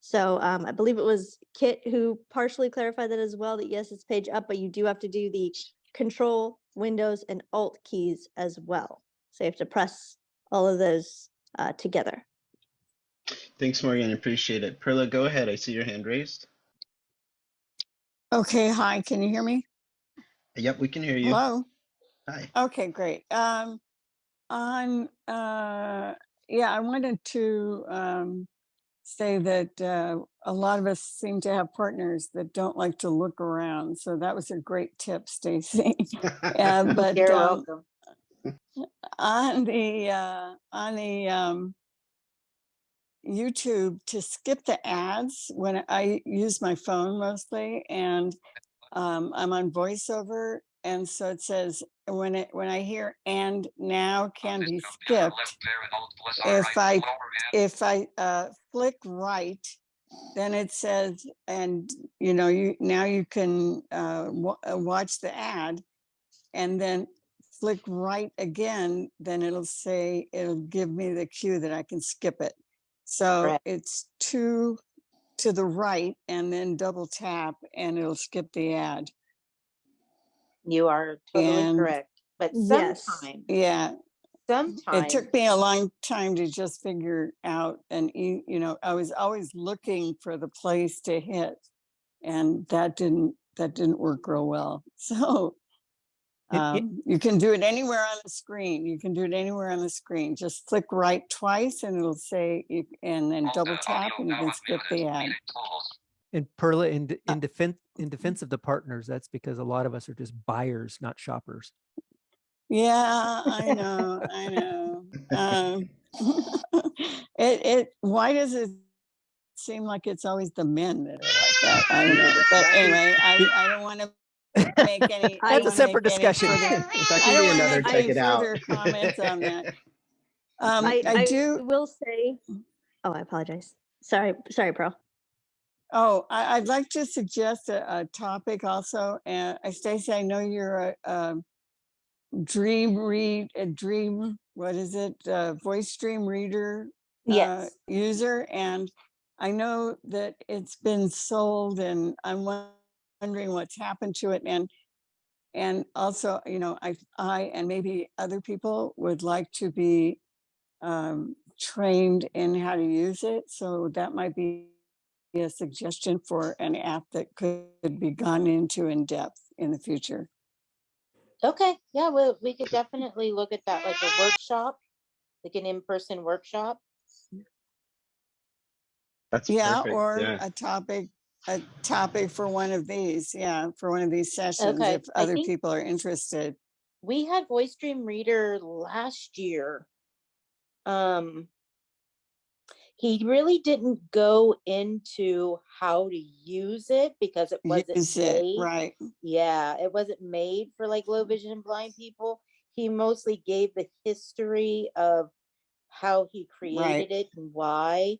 So I believe it was Kit who partially clarified that as well, that yes, it's page up, but you do have to do the Control, Windows, and Alt keys as well. So you have to press all of those together. Thanks, Morgan. Appreciate it. Perla, go ahead. I see your hand raised. Okay, hi, can you hear me? Yep, we can hear you. Hello? Hi. Okay, great. On yeah, I wanted to say that a lot of us seem to have partners that don't like to look around. So that was a great tip, Stacy. But You're welcome. on the YouTube, to skip the ads, when I use my phone mostly, and I'm on voiceover, and so it says when I hear "and now can be skipped," if I flick right, then it says, and you can watch the ad, and then flick right again, then it'll give me the cue that I can skip it. So Right. it's to the right, and then double tap, and it'll skip the ad. You are totally And correct. But Yes. sometimes, yeah, it sometimes, took me a long time to just figure out, and I was always looking for the place to hit, and that didn't work real well. So you can do it anywhere on the screen. You can do it anywhere on the screen. Just click right twice, and it'll say, and then double tap, and you can skip the ad. And Perla, in defense of the partners, that's because a lot of us are just buyers, not shoppers. Yeah, I know. Why does it seem like it's always the men that are like that? I don't know. But anyway, I don't want to make any. That's a separate discussion. That I can don't be want to another make take any it out. further comments on that. I do. will say, oh, I apologize. Sorry, Pearl. Oh, I'd like to suggest a topic also. Stacey, I know you're a voice stream reader Yes. user, and I know that it's been sold, and I'm wondering what's happened to it, and also, I and maybe other people would like to be trained in how to use it, so that might be a suggestion for an app that could be gone into in depth in the future. okay, yeah, well, we could definitely look at that, like a workshop, like an in-person workshop. That's Yeah, perfect. or Yeah. a topic for one of these. Yeah, for one of these sessions, Okay, if I other think people are interested. we had Voice Dream Reader last year. He really didn't go into how to use it because it wasn't Use it, made. right. Yeah, it wasn't made for like low vision and blind people. He mostly gave the history of how he created it and why.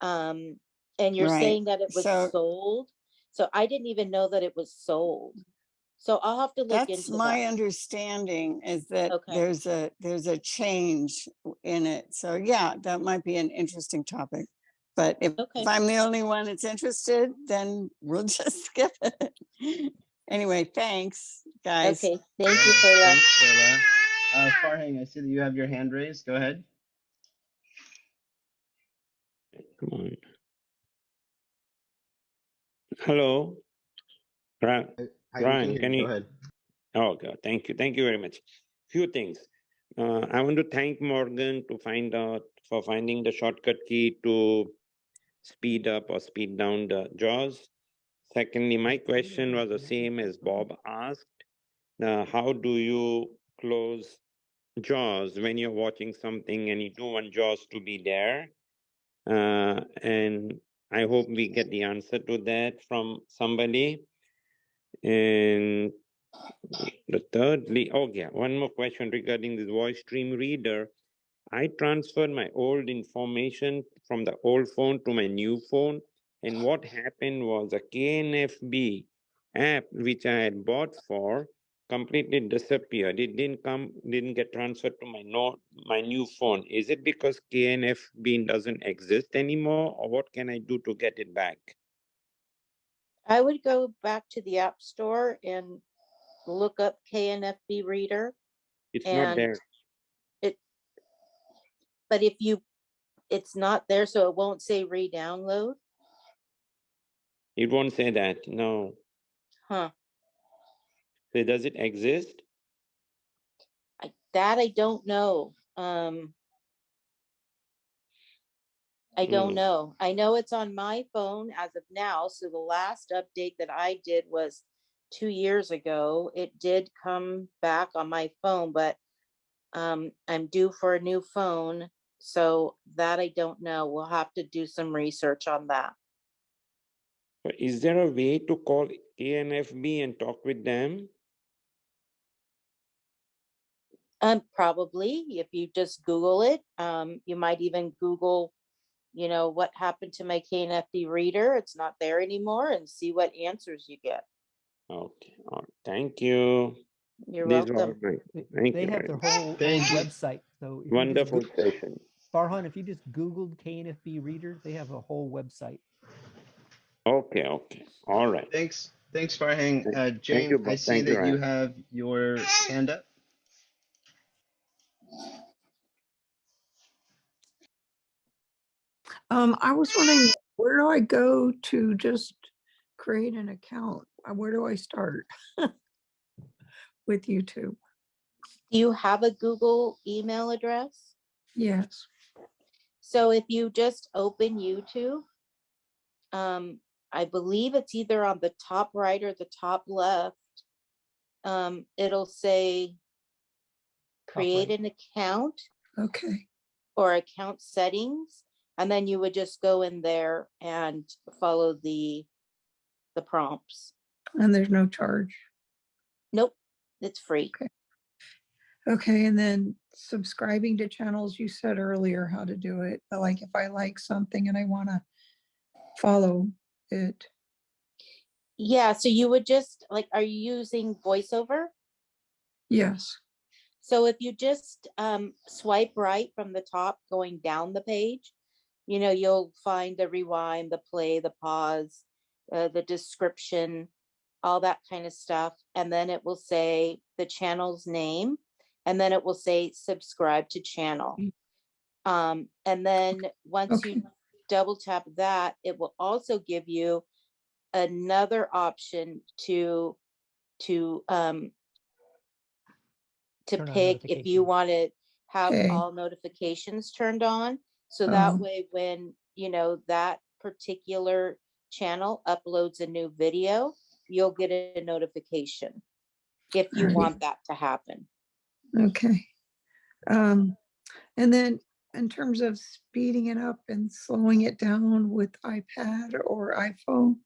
And you're Right. saying that it was So sold. So I didn't even know that it was sold. So I'll have to look that's into my that. understanding, is that Okay. there's a change in it. So yeah, that might be an interesting topic. But if Okay. I'm the only one that's interested, then we'll just skip it. Anyway, thanks, guys. Okay. Thank you for that. Thanks, Paula. Farhang, I see that you have your hand raised. Go ahead. Come on. Hello, Hi, we Ryan, hear can you. you? Go ahead. Oh, God, thank you very much. Few things. I want to thank Morgan for finding the shortcut key to speed up or speed down the JAWS. Secondly, my question was the same as Bob asked. How do you close JAWS when you're watching something and you don't want JAWS to be there? And I hope we get the answer to that from somebody. And one more question regarding this voice stream reader. I transferred my old information from the old phone to my new phone. And what happened was a KNFB app, which I had bought for, completely disappeared. It didn't get transferred to my new phone. Is it because KNFB doesn't exist anymore, or what can I do to get it back? I would go back to the App Store and look up KNFB Reader. It's and not there. But if it's not there, so it won't say re-download. It won't say that, no. Huh. So does it exist? That I don't know. I don't know. I know it's on my phone as of now. So the last update that I did was 2 years ago. It did come back on my phone, but I'm due for a new phone. So that I don't know. We'll have to do some research on that. But is there a way to call ANFB and talk with them? Probably if you just Google it, you might even Google, what happened to my KNFD reader? It's not there anymore, and see what answers you get. Okay. All right. Thank you. You're These are all welcome. right. Thank They you have very their much. whole Thank you. website. So if Wonderful you just session. Farhan, if you just Googled KNFB reader, they have a whole website. Okay. Okay. All right. Thanks. Thanks, Farhang. Thank Jane, you, I Bob. see Thank you, that you Ryan. have your hand up. I was wondering, where do I go to just create an account? Where do I start with YouTube? Do you have a Google email address? Yes. So if you just open YouTube, I believe it's either on the top right or the top left. It'll say create right. an account Okay. or account settings, and then you would just go in there and follow the prompts. And there's no charge. Nope, it's free. Okay. Okay, and then subscribing to channels, you said earlier how to do it. Like if I like something and I want to follow it. Yeah, so you would just are you using VoiceOver? Yes. So if you just swipe right from the top going down the page, you'll find the rewind, the play, the pause, the description, all that kind of stuff. And then it will say the channel's name, and then it will say subscribe to channel. And then once you double tap that, it will also give you another option to pick if you want to have all notifications turned on. So that way, when that particular channel uploads a new video, you'll get a notification if you want that to happen. Okay. And then in terms of speeding it up and slowing it down with iPad or iPhone,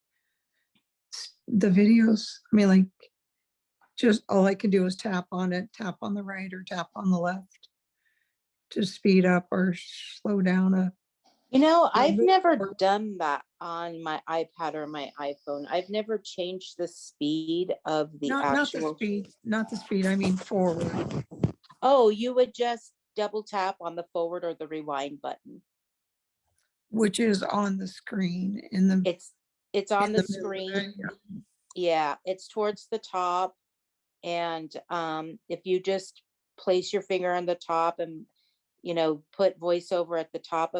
the videos, I mean, like, just all I can do is tap on it, tap on the right or tap on the left to speed up or slow down I've never done that on my iPad or my iPhone. I've never changed the speed of the actual. Not the speed, I mean forward. Oh, you would just double tap on the forward or the rewind button. Which is on the screen it's on the screen. Yeah, it's towards the top. And if you just place your finger on the top and put VoiceOver at the top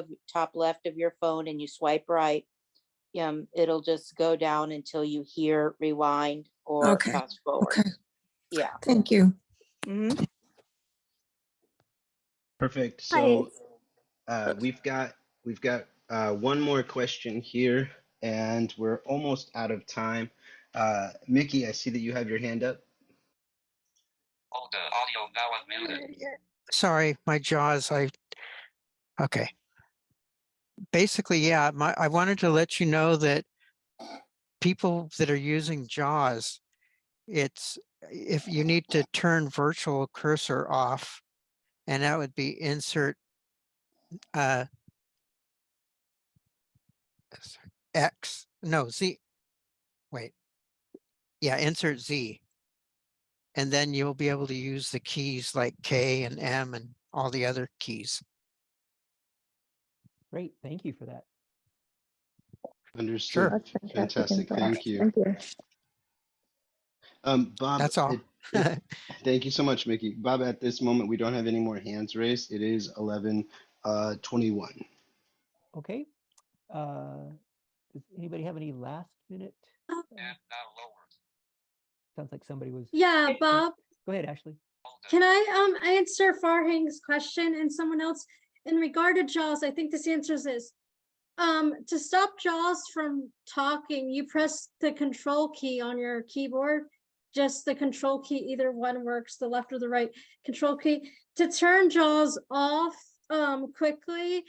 left of your phone and you swipe right, it'll just go down until you hear rewind or fast forward. Okay. Yeah. Thank you. Mm-hmm. Perfect. So we've got one more question here, and we're almost out of time. Mickey, I see that you have your hand up. Hold the audio now unmuted. Sorry, my jaws. Okay. Basically, yeah, I wanted to let you know that people that are using JAWS, if you need to turn virtual cursor off, and that would be insert X, no, Z, wait. Yeah, insert Z. And then you'll be able to use the keys like K and M and all the other keys. Great, thank you for that. Understood. Sure. Fantastic. Thank you. Thank you. Bob, that's all. Thank you so much, Mickey. Bob, at this moment, we don't have any more hands raised. It is 11:21. Okay. Does anybody have any last minute? And now lower. Sounds like somebody was. Yeah, Bob. Go ahead, Ashley. Can I answer Farhang's question and someone else in regard to JAWS? I think this answers is to stop JAWS from talking, you press the control key on your keyboard, just the control key, either one works, the left or the right control key. To turn JAWS off quickly,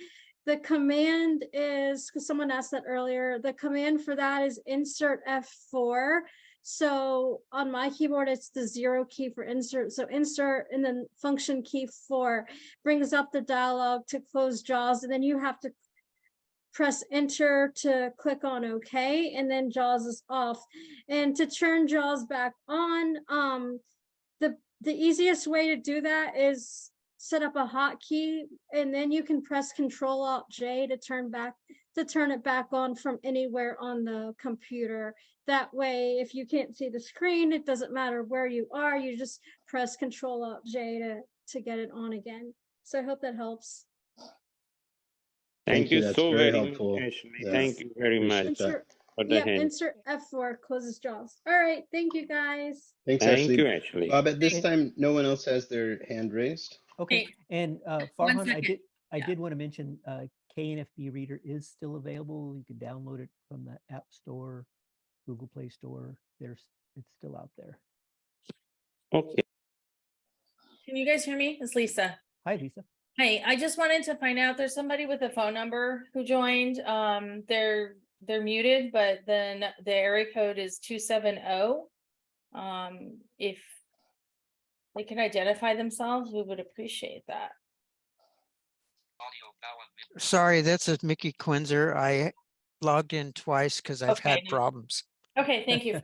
the command is, because someone asked that earlier, the command for that is insert F4. So on my keyboard, it's the 0 key for insert. So insert and then function key 4 brings up the dialog to close JAWS, and then you have to press enter to click on OK, and then JAWS is off. And to turn JAWS back on, the easiest way to do that is set up a hotkey, and then you can press Control-Alt-J to turn it back on from anywhere on the computer. That way, if you can't see the screen, it doesn't matter where you are. You just press Control-Alt-J to get it on again. So I hope that helps. Thank you That's so very very helpful. much, Ashley. Yeah, Thank you very much appreciate that. for the hint. Insert F4 closes JAWS. All right, thank you guys. Thanks, Thank Ashley. you, Ashley. Bob, at this And- time, no one else has their hand raised. Okay, and one Farhan, second. I Yeah. did want to mention KNFB Reader is still available. You can download it from the App Store, Google Play Store. It's still out there. Okay. Can you guys hear me? It's Lisa. Hi, Lisa. Hey, I just wanted to find out, there's somebody with a phone number who joined. They're muted, but then the area code is 270. If they can identify themselves, we would appreciate that. Sorry, that's a Mickey Quinzer. I logged in twice because I've had Okay. problems. Okay, thank you.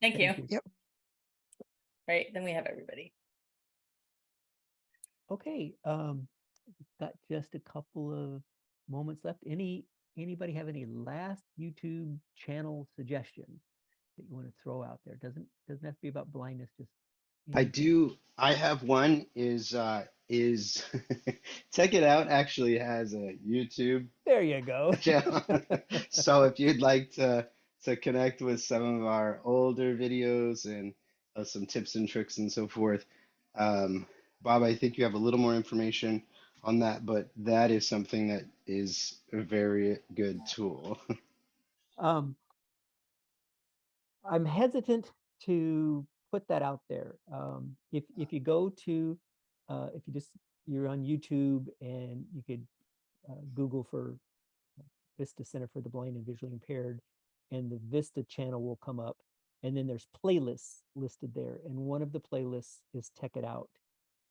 Thank you. Yep. Right, then we have everybody. Okay, got just a couple of moments left. Anybody have any last YouTube channel suggestions that you want to throw out there? Doesn't have to be about blindness. Just I any- do. I have one. Is Check It Out actually has a YouTube There you go. channel. So if you'd like to connect with some of our older videos and some tips and tricks and so forth, Bob, I think you have a little more information on that, but that is something that is a very good tool. I'm hesitant to put that out there. If you go to, you're on YouTube and you could Google for Vista Center for the Blind and Visually Impaired, and the Vista channel will come up, and then there's playlists listed there, and one of the playlists is Check It Out.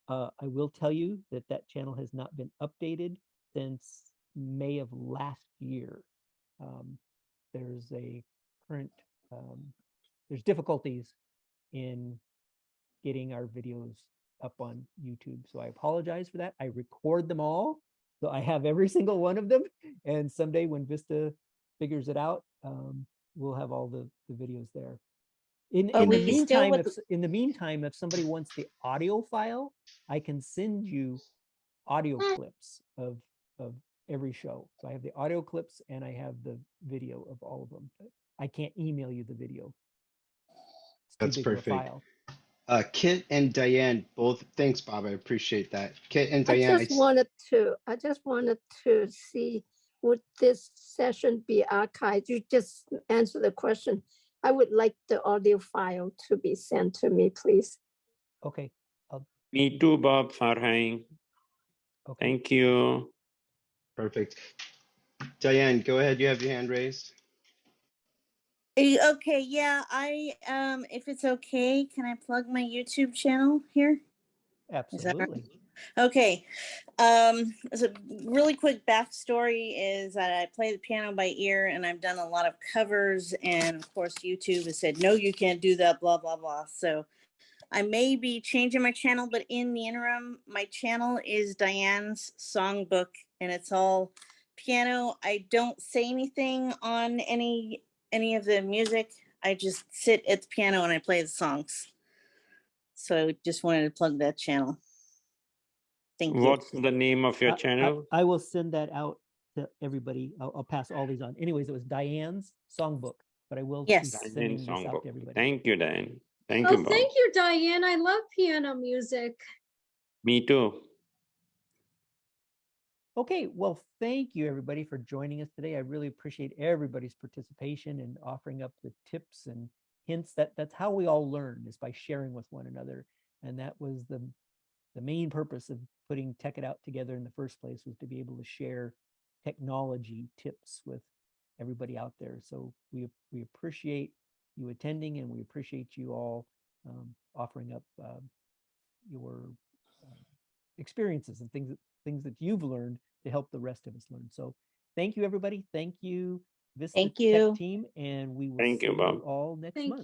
I will tell you that channel has not been updated since May of last year. There's a current, there's difficulties in getting our videos up on YouTube. So I apologize for that. I record them all. So I have every single one of them. And someday when Vista figures it out, we'll have all the videos there. In the meantime, if somebody wants the audio file, I can send you audio clips of every show. So I have the audio clips and I have the video of all of them. But I can't email you the video. It's too That's big of a perfect. file. Kit and Diane both. Thanks, Bob. I appreciate that. Kit and I Diane. just wanted to see, would this session be archived? You just answer the question. I would like the audio file to be sent to me, please. Okay. Me too, Bob Farhang. Okay. Thank you. Perfect. Diane, go ahead. You have your hand raised. Okay, yeah, if it's okay, can I plug my YouTube channel here? Absolutely. Okay. As a really quick backstory is that I play the piano by ear and I've done a lot of covers, and of course YouTube has said, no, you can't do that, blah, blah, blah. So I may be changing my channel, but in the interim, my channel is Diane's Songbook and it's all piano. I don't say anything on any of the music. I just sit at the piano and I play the songs. So I just wanted to plug that channel. Thank you. What's the name of your channel? I will send that out to everybody. I'll pass all these on. Anyways, it was Diane's Songbook, but I will be Yes. sending this out Songbook. to everybody. Thank you, Diane. Thank Oh, you, Bob. thank you, Diane. I love piano music. Me too. Okay, well, thank you everybody for joining us today. I really appreciate everybody's participation and offering up the tips and hints. That's how we all learn, is by sharing with one another. And that was the main purpose of putting Tech It Out together in the first place, was to be able to share technology tips with everybody out there. So we appreciate you attending, and we appreciate you all offering up your experiences and things that you've learned to help the rest of us learn. So thank you, everybody. Thank you, Vista Thank Tech you. Team, and we will Thank see you, you Bob. all next Thank month. you.